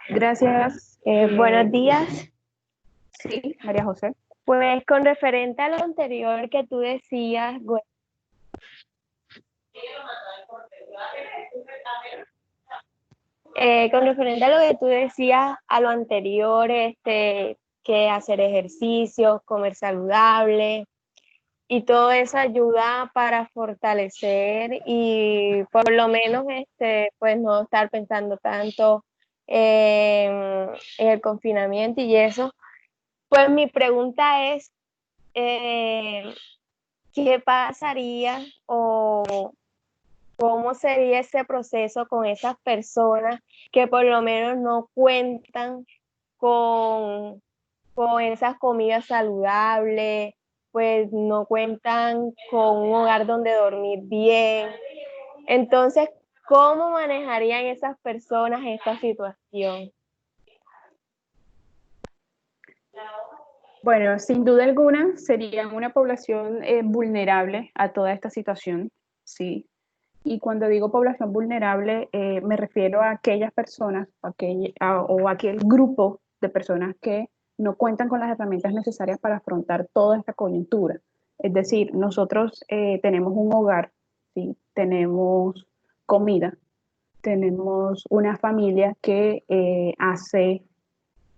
Gracias. Buenos días. Sí, María José. Pues con referente a lo anterior que tú decías, con referente a lo que tú decías, a lo anterior, que hacer ejercicios, comer saludable y todo eso ayuda para fortalecer y por lo menos pues no estar pensando tanto en el confinamiento y eso. Pues mi pregunta es, ¿qué pasaría o cómo sería ese proceso con esas personas que por lo menos no cuentan con, con esas comidas saludables, pues no cuentan con un hogar donde dormir bien? Entonces, ¿cómo manejarían esas personas esta situación? Bueno, sin duda alguna serían una población vulnerable a toda esta situación, sí. Y cuando digo población vulnerable, me refiero a aquellas personas o aquel grupo de personas que no cuentan con las herramientas necesarias para afrontar toda esta coyuntura. Es decir, nosotros tenemos un hogar, ¿sí? Tenemos comida, tenemos una familia que hace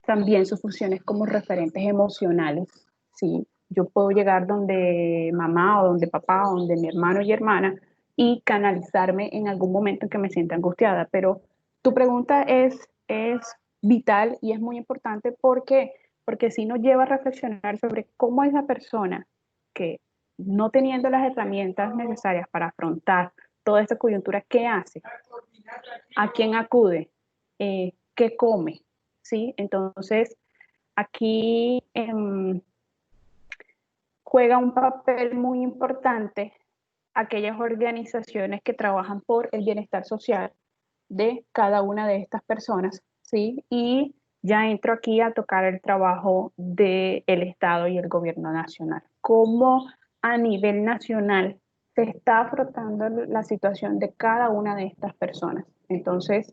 también sus funciones como referentes emocionales. ¿Sí? Yo puedo llegar donde mamá o donde papá o donde mi hermano y hermana y canalizarme en algún momento en que me sienta angustiada. Pero tu pregunta es vital y es muy importante porque sí nos lleva a reflexionar sobre cómo esa persona que no teniendo las herramientas necesarias para afrontar toda esta coyuntura, ¿qué hace? ¿A quién acude? ¿Qué come? ¿Sí? Entonces, aquí juega un papel muy importante aquellas organizaciones que trabajan por el bienestar social de cada una de estas personas, ¿sí? Y ya entro aquí a tocar el trabajo del Estado y el gobierno nacional. ¿Cómo a nivel nacional se está afrontando la situación de cada una de estas personas? Entonces,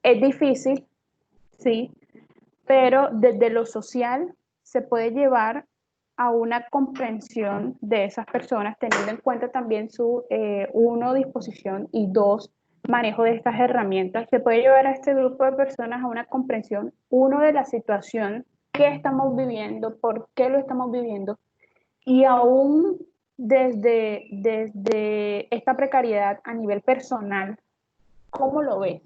es difícil, sí, pero desde lo social se puede llevar a una comprensión de esas personas, teniendo en cuenta también su, uno, disposición y dos, manejo de estas herramientas. Se puede llevar a este grupo de personas a una comprensión, uno, de la situación que estamos viviendo, por qué lo estamos viviendo, y aún desde esta precariedad a nivel personal, ¿cómo lo ves?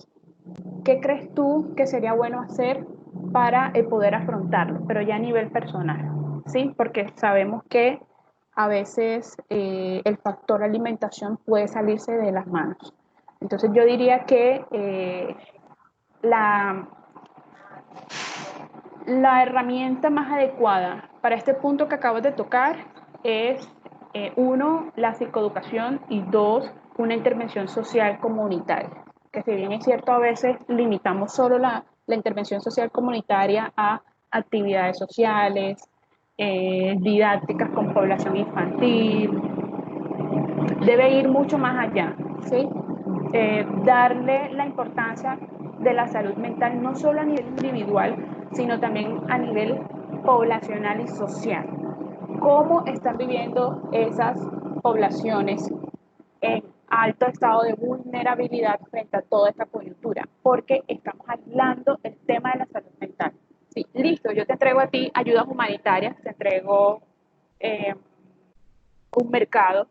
¿Qué crees tú que sería bueno hacer para poder afrontarlo, pero ya a nivel personal? ¿Sí? Porque sabemos que a veces el factor alimentación puede salirse de las manos. Entonces yo diría que la, la herramienta más adecuada para este punto que acabas de tocar es, uno, la psicoeducación y dos, una intervención social comunitaria. Que si bien es cierto, a veces limitamos solo la intervención social comunitaria a actividades sociales, didácticas con población infantil, debe ir mucho más allá, ¿sí? Darle la importancia de la salud mental no solo a nivel individual, sino también a nivel poblacional y social. ¿Cómo están viviendo esas poblaciones en alto estado de vulnerabilidad frente a toda esta coyuntura? Porque estamos aislando el tema de la salud mental. Sí, listo, yo te entrego a ti ayudas humanitarias, te entrego un mercado,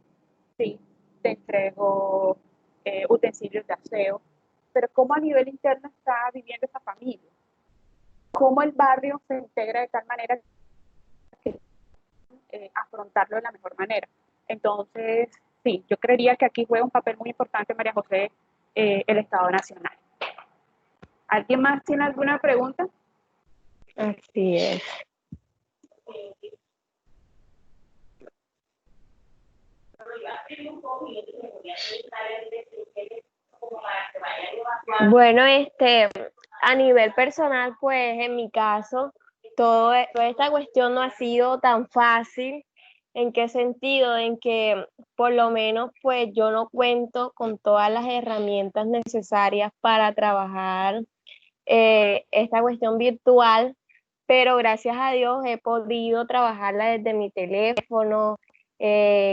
sí, te entrego utensilios de aseo, pero ¿cómo a nivel interno está viviendo esa familia? ¿Cómo el barrio se integra de tal manera que afrontarlo de la mejor manera? Entonces, sí, yo creería que aquí juega un papel muy importante, María José, el Estado Nacional. ¿Alguien más tiene alguna pregunta? Así es. Bueno, a nivel personal, pues en mi caso, toda esta cuestión no ha sido tan fácil. ¿En qué sentido? En que por lo menos pues yo no cuento con todas las herramientas necesarias para trabajar esta cuestión virtual, pero gracias a Dios he podido trabajarla desde mi teléfono,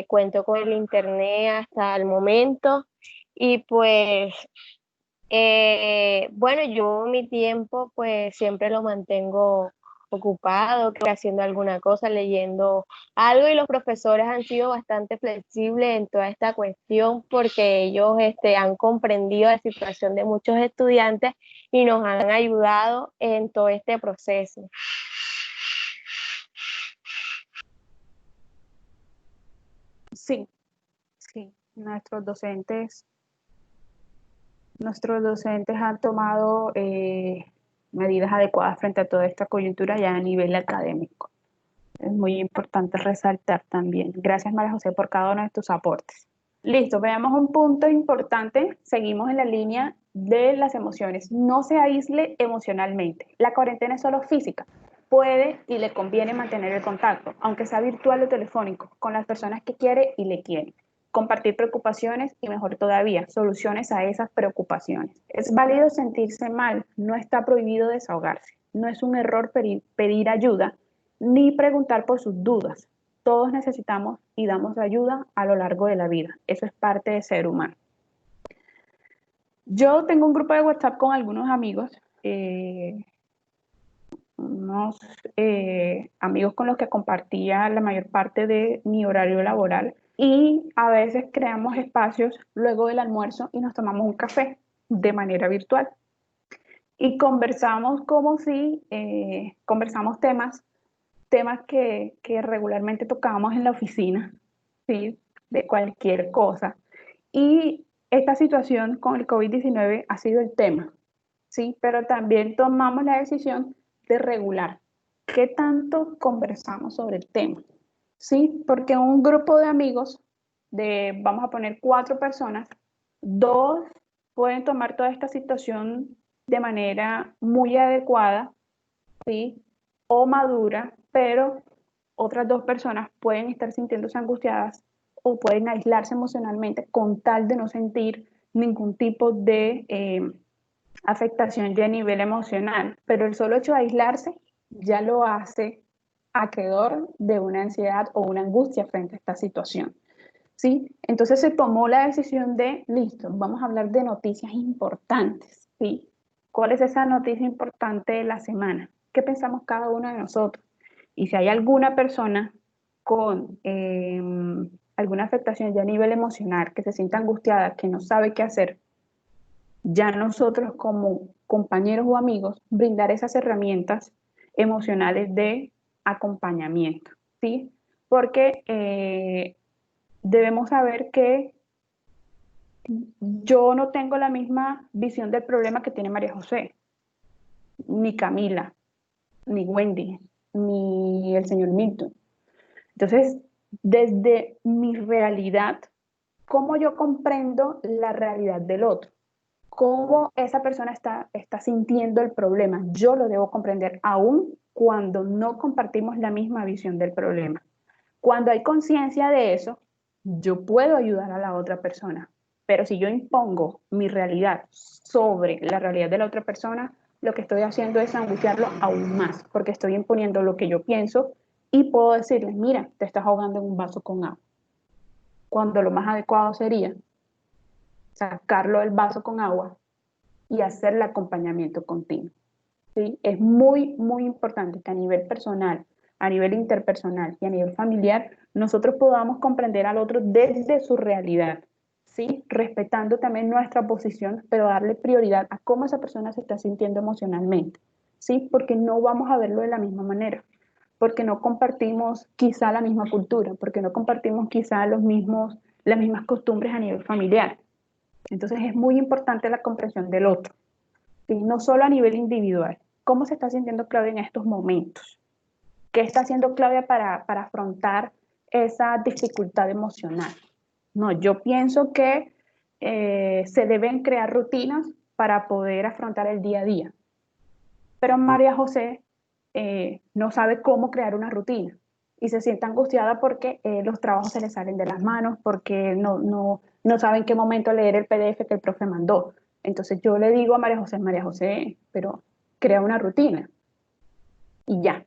cuento con el internet hasta el momento y pues bueno, yo mi tiempo pues siempre lo mantengo ocupado, que haciendo alguna cosa, leyendo algo y los profesores han sido bastante flexibles en toda esta cuestión porque ellos han comprendido la situación de muchos estudiantes y nos han ayudado en todo este proceso. Sí, sí, nuestros docentes han tomado medidas adecuadas frente a toda esta coyuntura ya a nivel académico. Es muy importante resaltar también. Gracias, María José, por cada uno de tus aportes. Listo, veamos un punto importante. Seguimos en la línea de las emociones. No se aísle emocionalmente. La cuarentena es solo física. Puede y le conviene mantener el contacto, aunque sea virtual o telefónico, con las personas que quiere y le quiere. Compartir preocupaciones y, mejor todavía, soluciones a esas preocupaciones. Es válido sentirse mal, no está prohibido desahogarse. No es un error pedir ayuda ni preguntar por sus dudas. Todos necesitamos y damos ayuda a lo largo de la vida. Eso es parte de ser humano. Yo tengo un grupo de WhatsApp con algunos amigos, unos amigos con los que compartía la mayor parte de mi horario laboral y a veces creamos espacios luego del almuerzo y nos tomamos un café de manera virtual. Y conversamos como si conversamos temas que regularmente tocábamos en la oficina, ¿sí? De cualquier cosa. Y esta situación con el COVID-19 ha sido el tema, ¿sí? Pero también tomamos la decisión de regular qué tanto conversamos sobre el tema, ¿sí? Porque un grupo de amigos, vamos a poner 4 personas, 2 pueden tomar toda esta situación de manera muy adecuada, ¿sí? O madura, pero otras 2 personas pueden estar sintiéndose angustiadas o pueden aislarse emocionalmente con tal de no sentir ningún tipo de afectación ya a nivel emocional. Pero el solo hecho de aislarse ya lo hace acreedor de una ansiedad o una angustia frente a esta situación. ¿Sí? Entonces se tomó la decisión de, listo, vamos a hablar de noticias importantes. ¿Sí? ¿Cuál es esa noticia importante de la semana? ¿Qué pensamos cada uno de nosotros? Y si hay alguna persona con alguna afectación ya a nivel emocional, que se sienta angustiada, que no sabe qué hacer, ya nosotros como compañeros o amigos brindar esas herramientas emocionales de acompañamiento, ¿sí? Porque debemos saber que yo no tengo la misma visión del problema que tiene María José, ni Camila, ni Wendy, ni el señor Milton. Entonces, desde mi realidad, ¿cómo yo comprendo la realidad del otro? ¿Cómo esa persona está sintiendo el problema? Yo lo debo comprender aún cuando no compartimos la misma visión del problema. Cuando hay conciencia de eso, yo puedo ayudar a la otra persona. Pero si yo impongo mi realidad sobre la realidad de la otra persona, lo que estoy haciendo es angustiarlo aún más, porque estoy imponiendo lo que yo pienso y puedo decirle, mira, te estás ahogando en un vaso con agua. Cuando lo más adecuado sería sacarlo del vaso con agua y hacer el acompañamiento continuo. ¿Sí? Es muy, muy importante que a nivel personal, a nivel interpersonal y a nivel familiar, nosotros podamos comprender al otro desde su realidad, ¿sí? Respetando también nuestra posición, pero darle prioridad a cómo esa persona se está sintiendo emocionalmente, ¿sí? Porque no vamos a verlo de la misma manera, porque no compartimos quizá la misma cultura, porque no compartimos quizá las mismas costumbres a nivel familiar. Entonces es muy importante la comprensión del otro, ¿sí? No solo a nivel individual. ¿Cómo se está sintiendo Claudia en estos momentos? ¿Qué está haciendo Claudia para afrontar esa dificultad emocional? No, yo pienso que se deben crear rutinas para poder afrontar el día a día. Pero María José no sabe cómo crear una rutina y se siente angustiada porque los trabajos se le salen de las manos, porque no sabe en qué momento leer el PDF que el profe mandó. Entonces yo le digo a María José, pero crea una rutina. Y ya.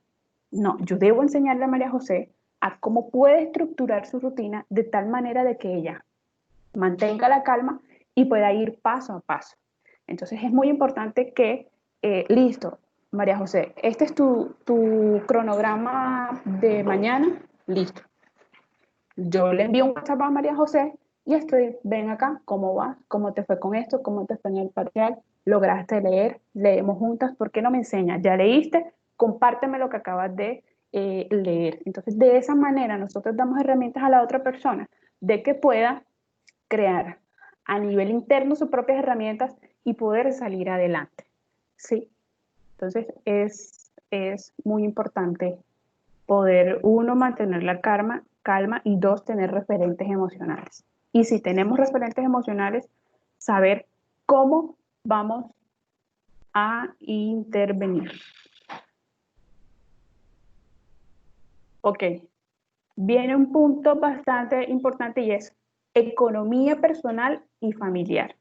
No, yo debo enseñarle a María José a cómo puede estructurar su rutina de tal manera de que ella mantenga la calma y pueda ir paso a paso. Entonces es muy importante que, listo, María José, este es tu cronograma de mañana, listo. Yo le envío un WhatsApp a María José y ven acá, ¿cómo vas? ¿Cómo te fue con esto? ¿Cómo te fue en el parcial? ¿Lograste leer? ¿Leemos juntas? ¿Por qué no me enseñas? ¿Ya leíste? Compárteme lo que acabas de leer. Entonces, de esa manera, nosotros damos herramientas a la otra persona de que pueda crear a nivel interno sus propias herramientas y poder salir adelante. ¿Sí? Entonces, es muy importante poder, uno, mantener la calma y dos, tener referentes emocionales. Y si tenemos referentes emocionales, saber cómo vamos a intervenir. Ok, viene un punto bastante importante y es economía personal y familiar.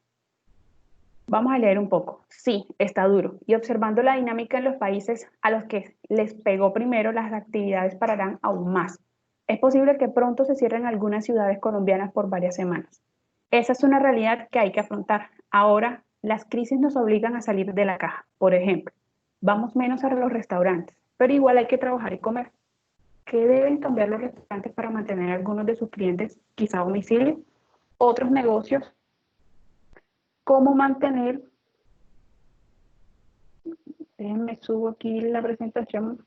Vamos a leer un poco. Sí, está duro. Y observando la dinámica en los países a los que les pegó primero, las actividades pararán aún más. Es posible que pronto se cierren algunas ciudades colombianas por varias semanas. Esa es una realidad que hay que afrontar. Ahora, las crisis nos obligan a salir de la caja. Por ejemplo, vamos menos a los restaurantes, pero igual hay que trabajar y comer. ¿Qué deben cambiar los restaurantes para mantener a algunos de sus clientes, quizá a domicilio? Otros negocios, ¿cómo mantener? Déjenme subo aquí la presentación.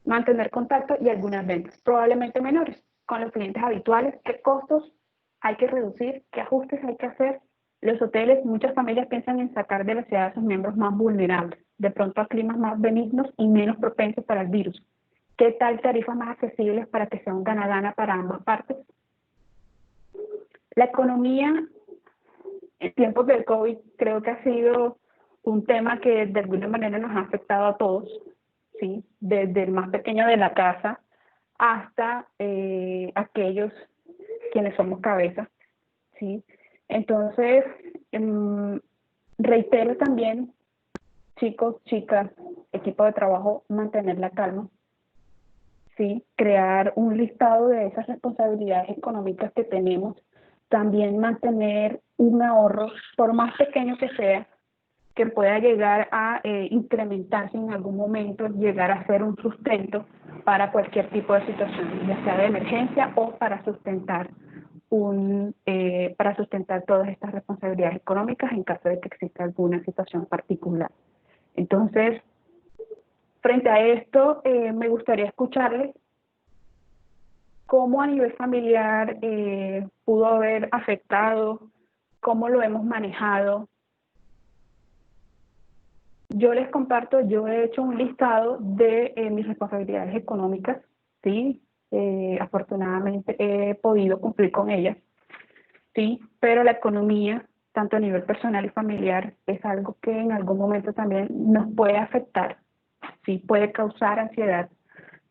Mantener contacto y algunas ventas, probablemente menores, con los clientes habituales. ¿Qué costos hay que reducir? ¿Qué ajustes hay que hacer? Los hoteles, muchas familias piensan en sacar de la ciudad a sus miembros más vulnerables, de pronto a climas más benignos y menos propensos para el virus. ¿Qué tal tarifas más accesibles para que sea un gana-gana para ambas partes? La economía en tiempos del COVID creo que ha sido un tema que de alguna manera nos ha afectado a todos, ¿sí? Desde el más pequeño de la casa hasta aquellos quienes somos cabeza, ¿sí? Entonces, reitero también, chicos, chicas, equipo de trabajo, mantener la calma, ¿sí? Crear un listado de esas responsabilidades económicas que tenemos, también mantener un ahorro, por más pequeño que sea, que pueda llegar a incrementarse en algún momento, llegar a ser un sustento para cualquier tipo de situación, ya sea de emergencia o para sustentar todas estas responsabilidades económicas en caso de que exista alguna situación particular. Entonces, frente a esto, me gustaría escucharles cómo a nivel familiar pudo haber afectado, cómo lo hemos manejado. Yo les comparto, yo he hecho un listado de mis responsabilidades económicas, ¿sí? Afortunadamente he podido cumplir con ellas, ¿sí? Pero la economía, tanto a nivel personal y familiar, es algo que en algún momento también nos puede afectar, ¿sí? Puede causar ansiedad,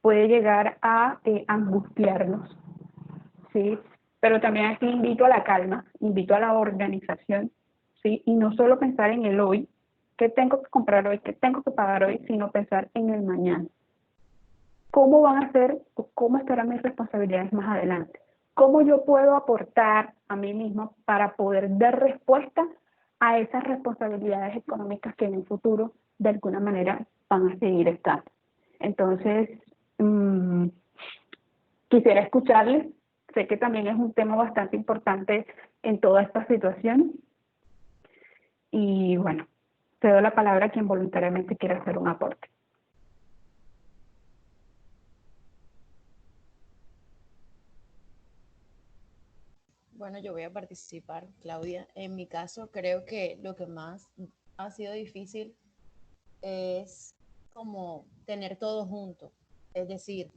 puede llegar a angustiarnos, ¿sí? Pero también aquí invito a la calma, invito a la organización, ¿sí? Y no solo pensar en el hoy, qué tengo que comprar hoy, qué tengo que pagar hoy, sino pensar en el mañana. ¿Cómo van a ser o cómo estarán mis responsabilidades más adelante? ¿Cómo yo puedo aportar a mí misma para poder dar respuesta a esas responsabilidades económicas que en el futuro de alguna manera van a seguir estando? Entonces, quisiera escucharles. Sé que también es un tema bastante importante en toda esta situación. Y bueno, cedo la palabra a quien voluntariamente quiera hacer un aporte. Bueno, yo voy a participar, Claudia. En mi caso, creo que lo que más ha sido difícil es como tener todo junto. Es decir,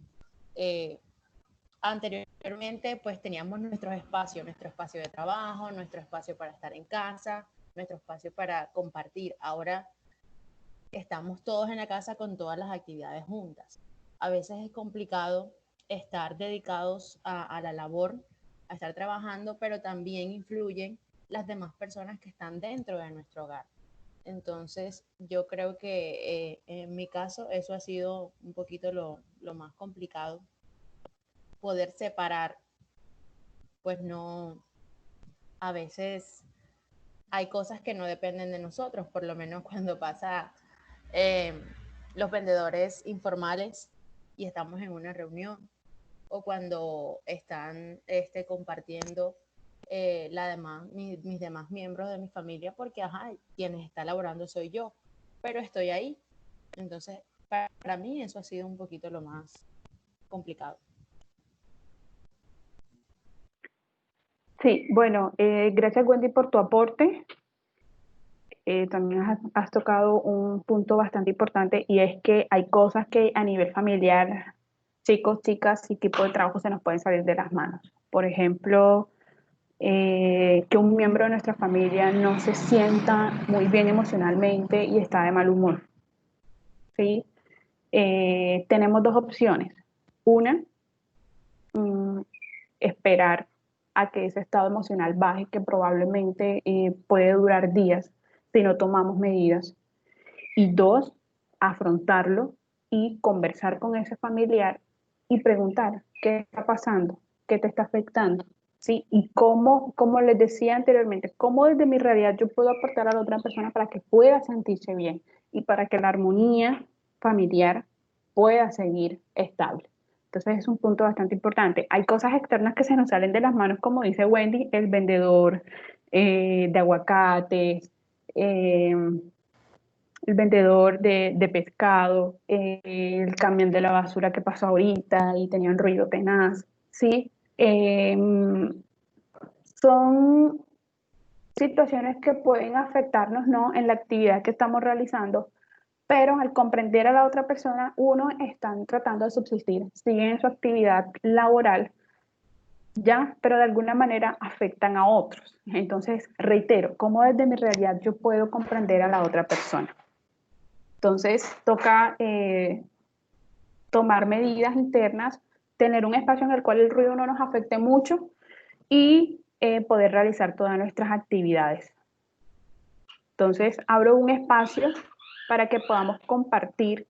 anteriormente pues teníamos nuestro espacio de trabajo, nuestro espacio para estar en casa, nuestro espacio para compartir. Ahora estamos todos en la casa con todas las actividades juntas. A veces es complicado estar dedicados a la labor, a estar trabajando, pero también influyen las demás personas que están dentro de nuestro hogar. Entonces, yo creo que en mi caso eso ha sido un poquito lo más complicado, poder separar, pues no, a veces hay cosas que no dependen de nosotros, por lo menos cuando pasa eh, los vendedores informales y estamos en una reunión, o cuando están compartiendo mis demás miembros de mi familia, porque ajá, quienes está laborando soy yo, pero estoy ahí. Entonces, para mí eso ha sido un poquito lo más complicado. Sí, bueno, gracias Wendy por tu aporte. También has tocado un punto bastante importante y es que hay cosas que a nivel familiar, chicos, chicas y tipo de trabajo se nos pueden salir de las manos. Por ejemplo, que un miembro de nuestra familia no se sienta muy bien emocionalmente y está de mal humor. ¿Sí? Tenemos dos opciones. Una, esperar a que ese estado emocional baje, que probablemente puede durar días si no tomamos medidas. Y dos, afrontarlo y conversar con ese familiar y preguntar qué está pasando, qué te está afectando, ¿sí? Y como les decía anteriormente, cómo desde mi realidad yo puedo aportar a la otra persona para que pueda sentirse bien y para que la armonía familiar pueda seguir estable. Entonces es un punto bastante importante. Hay cosas externas que se nos salen de las manos, como dice Wendy, el vendedor de aguacates, el vendedor de pescado, el camión de la basura que pasó ahorita y tenía un ruido tenaz, ¿sí? Son situaciones que pueden afectarnos, ¿no?, en la actividad que estamos realizando, pero al comprender a la otra persona, uno están tratando de subsistir, siguen en su actividad laboral, ya, pero de alguna manera afectan a otros. Entonces, reitero, ¿cómo desde mi realidad yo puedo comprender a la otra persona? Entonces, toca tomar medidas internas, tener un espacio en el cual el ruido no nos afecte mucho y poder realizar todas nuestras actividades. Entonces, abro un espacio para que podamos compartir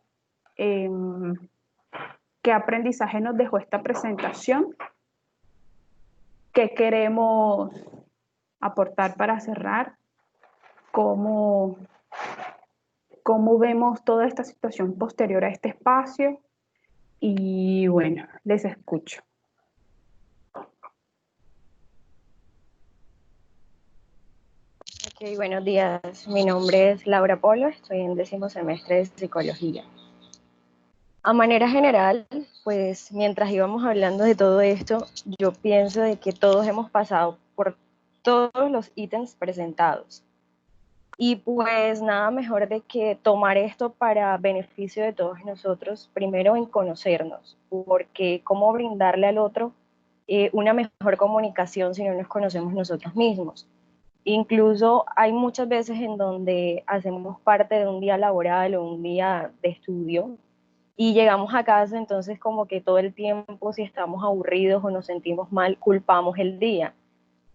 qué aprendizaje nos dejó esta presentación, qué queremos aportar para cerrar, cómo vemos toda esta situación posterior a este espacio. Y bueno, les escucho. Ok, buenos días. Mi nombre es Laura Polo, estoy en 10º semestre de psicología. A manera general, pues mientras íbamos hablando de todo esto, yo pienso de que todos hemos pasado por todos los ítems presentados. Y pues nada mejor de que tomar esto para beneficio de todos nosotros, primero en conocernos, porque cómo brindarle al otro una mejor comunicación si no nos conocemos nosotros mismos. Incluso hay muchas veces en donde hacemos parte de un día laboral o un día de estudio y llegamos a casa, entonces como que todo el tiempo, si estamos aburridos o nos sentimos mal, culpamos el día.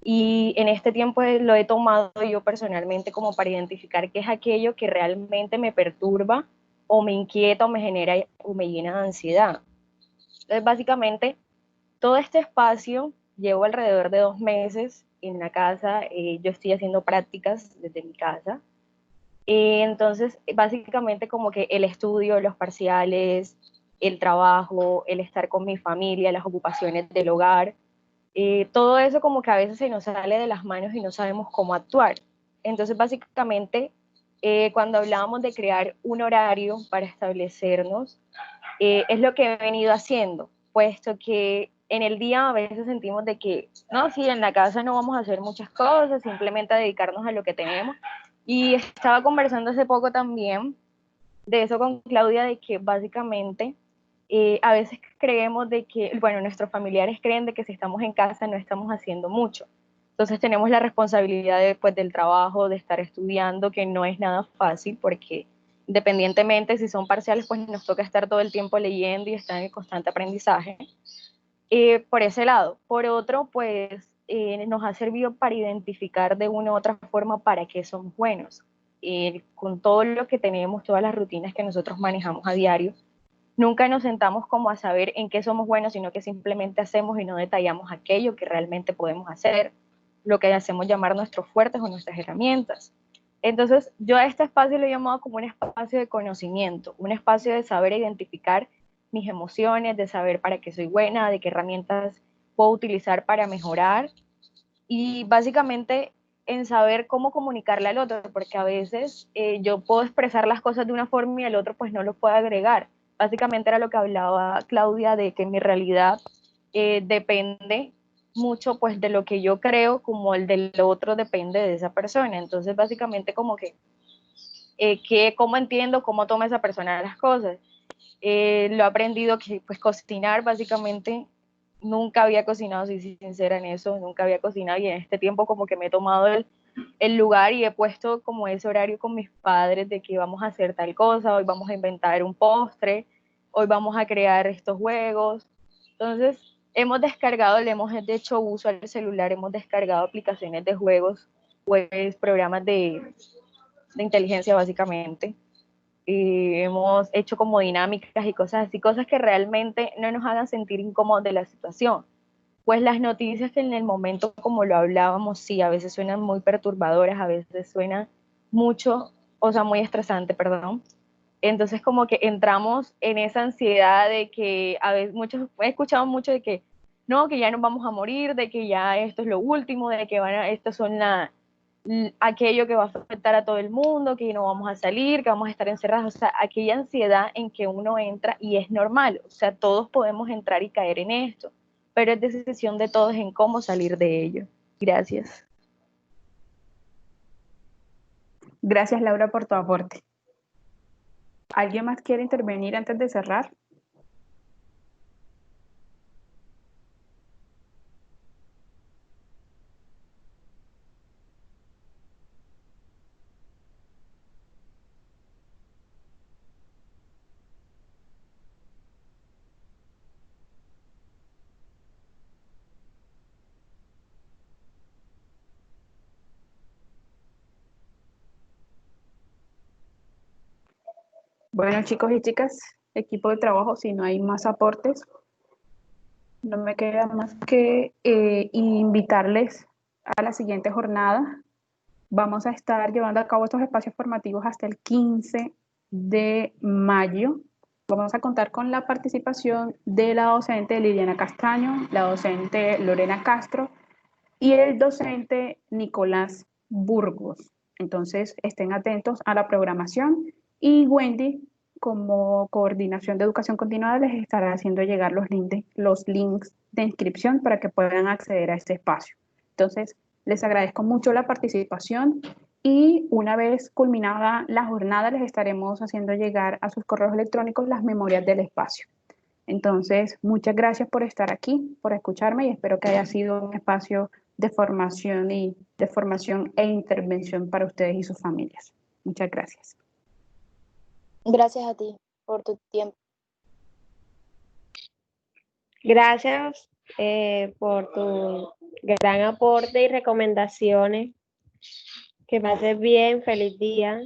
Y en este tiempo lo he tomado yo personalmente como para identificar qué es aquello que realmente me perturba o me inquieta o me genera o me llena de ansiedad. Entonces básicamente todo este espacio llevo alrededor de 2 meses en la casa, yo estoy haciendo prácticas desde mi casa. Entonces, básicamente como que el estudio, los parciales, el trabajo, el estar con mi familia, las ocupaciones del hogar, todo eso como que a veces se nos sale de las manos y no sabemos cómo actuar. Entonces, básicamente, cuando hablábamos de crear un horario para establecernos, es lo que he venido haciendo, puesto que en el día a veces sentimos de que, no, sí, en la casa no vamos a hacer muchas cosas, simplemente a dedicarnos a lo que tenemos. Y estaba conversando hace poco también de eso con Claudia, de que básicamente a veces creemos de que, bueno, nuestros familiares creen de que si estamos en casa no estamos haciendo mucho. Entonces tenemos la responsabilidad después del trabajo, de estar estudiando, que no es nada fácil porque independientemente si son parciales, pues nos toca estar todo el tiempo leyendo y estar en el constante aprendizaje. Por ese lado. Por otro, pues nos ha servido para identificar de una u otra forma para qué somos buenos. Con todo lo que tenemos, todas las rutinas que nosotros manejamos a diario, nunca nos sentamos como a saber en qué somos buenos, sino que simplemente hacemos y no detallamos aquello que realmente podemos hacer, lo que hacemos llamar nuestros fuertes o nuestras herramientas. Entonces, yo a este espacio lo he llamado como un espacio de conocimiento, un espacio de saber identificar mis emociones, de saber para qué soy buena, de qué herramientas puedo utilizar para mejorar y básicamente en saber cómo comunicarle al otro, porque a veces yo puedo expresar las cosas de una forma y el otro pues no lo puede agregar. Básicamente era lo que hablaba Claudia, de que mi realidad depende mucho pues de lo que yo creo, como el del otro depende de esa persona. Entonces básicamente como que cómo entiendo, cómo toma esa persona las cosas. Lo he aprendido que pues cocinar básicamente nunca había cocinado, soy sincera en eso, nunca había cocinado y en este tiempo como que me he tomado el lugar y he puesto como ese horario con mis padres de que vamos a hacer tal cosa, hoy vamos a inventar un postre, hoy vamos a crear estos juegos. Entonces hemos descargado, le hemos hecho uso al celular, hemos descargado aplicaciones de juegos, pues programas de inteligencia básicamente. Hemos hecho como dinámicas y cosas así, cosas que realmente no nos hagan sentir incómodos de la situación. Pues las noticias que en el momento, como lo hablábamos, sí, a veces suenan muy perturbadoras, a veces suenan mucho, o sea, muy estresante, perdón. Entonces como que entramos en esa ansiedad de que a veces he escuchado mucho de que no, que ya nos vamos a morir, de que ya esto es lo último, de que estos son aquello que va a afectar a todo el mundo, que no vamos a salir, que vamos a estar encerrados, o sea, aquella ansiedad en que uno entra y es normal, o sea, todos podemos entrar y caer en esto, pero es decisión de todos en cómo salir de ello. Gracias. Gracias, Laura, por tu aporte. ¿Alguien más quiere intervenir antes de cerrar? Bueno, chicos y chicas, equipo de trabajo, si no hay más aportes, no me queda más que invitarles a la siguiente jornada. Vamos a estar llevando a cabo estos espacios formativos hasta el 15 de mayo. Vamos a contar con la participación de la docente Liliana Castaño, la docente Lorena Castro y el docente Nicolás Burgos. Entonces, estén atentos a la programación y Wendy, como coordinación de educación continuada, les estará haciendo llegar los links de inscripción para que puedan acceder a este espacio. Entonces, les agradezco mucho la participación y una vez culminada la jornada les estaremos haciendo llegar a sus correos electrónicos las memorias del espacio. Entonces, muchas gracias por estar aquí, por escucharme y espero que haya sido un espacio de formación e intervención para ustedes y sus familias. Muchas gracias. Gracias a ti por tu tiempo. Gracias por tu gran aporte y recomendaciones. Que pases bien, feliz día.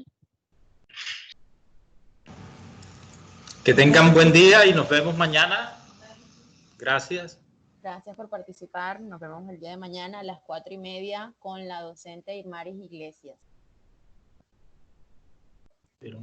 Que tengan buen día y nos vemos mañana. Gracias. Gracias por participar. Nos vemos el día de mañana a las 4:30 con la docente Irmaris Iglesias. Pero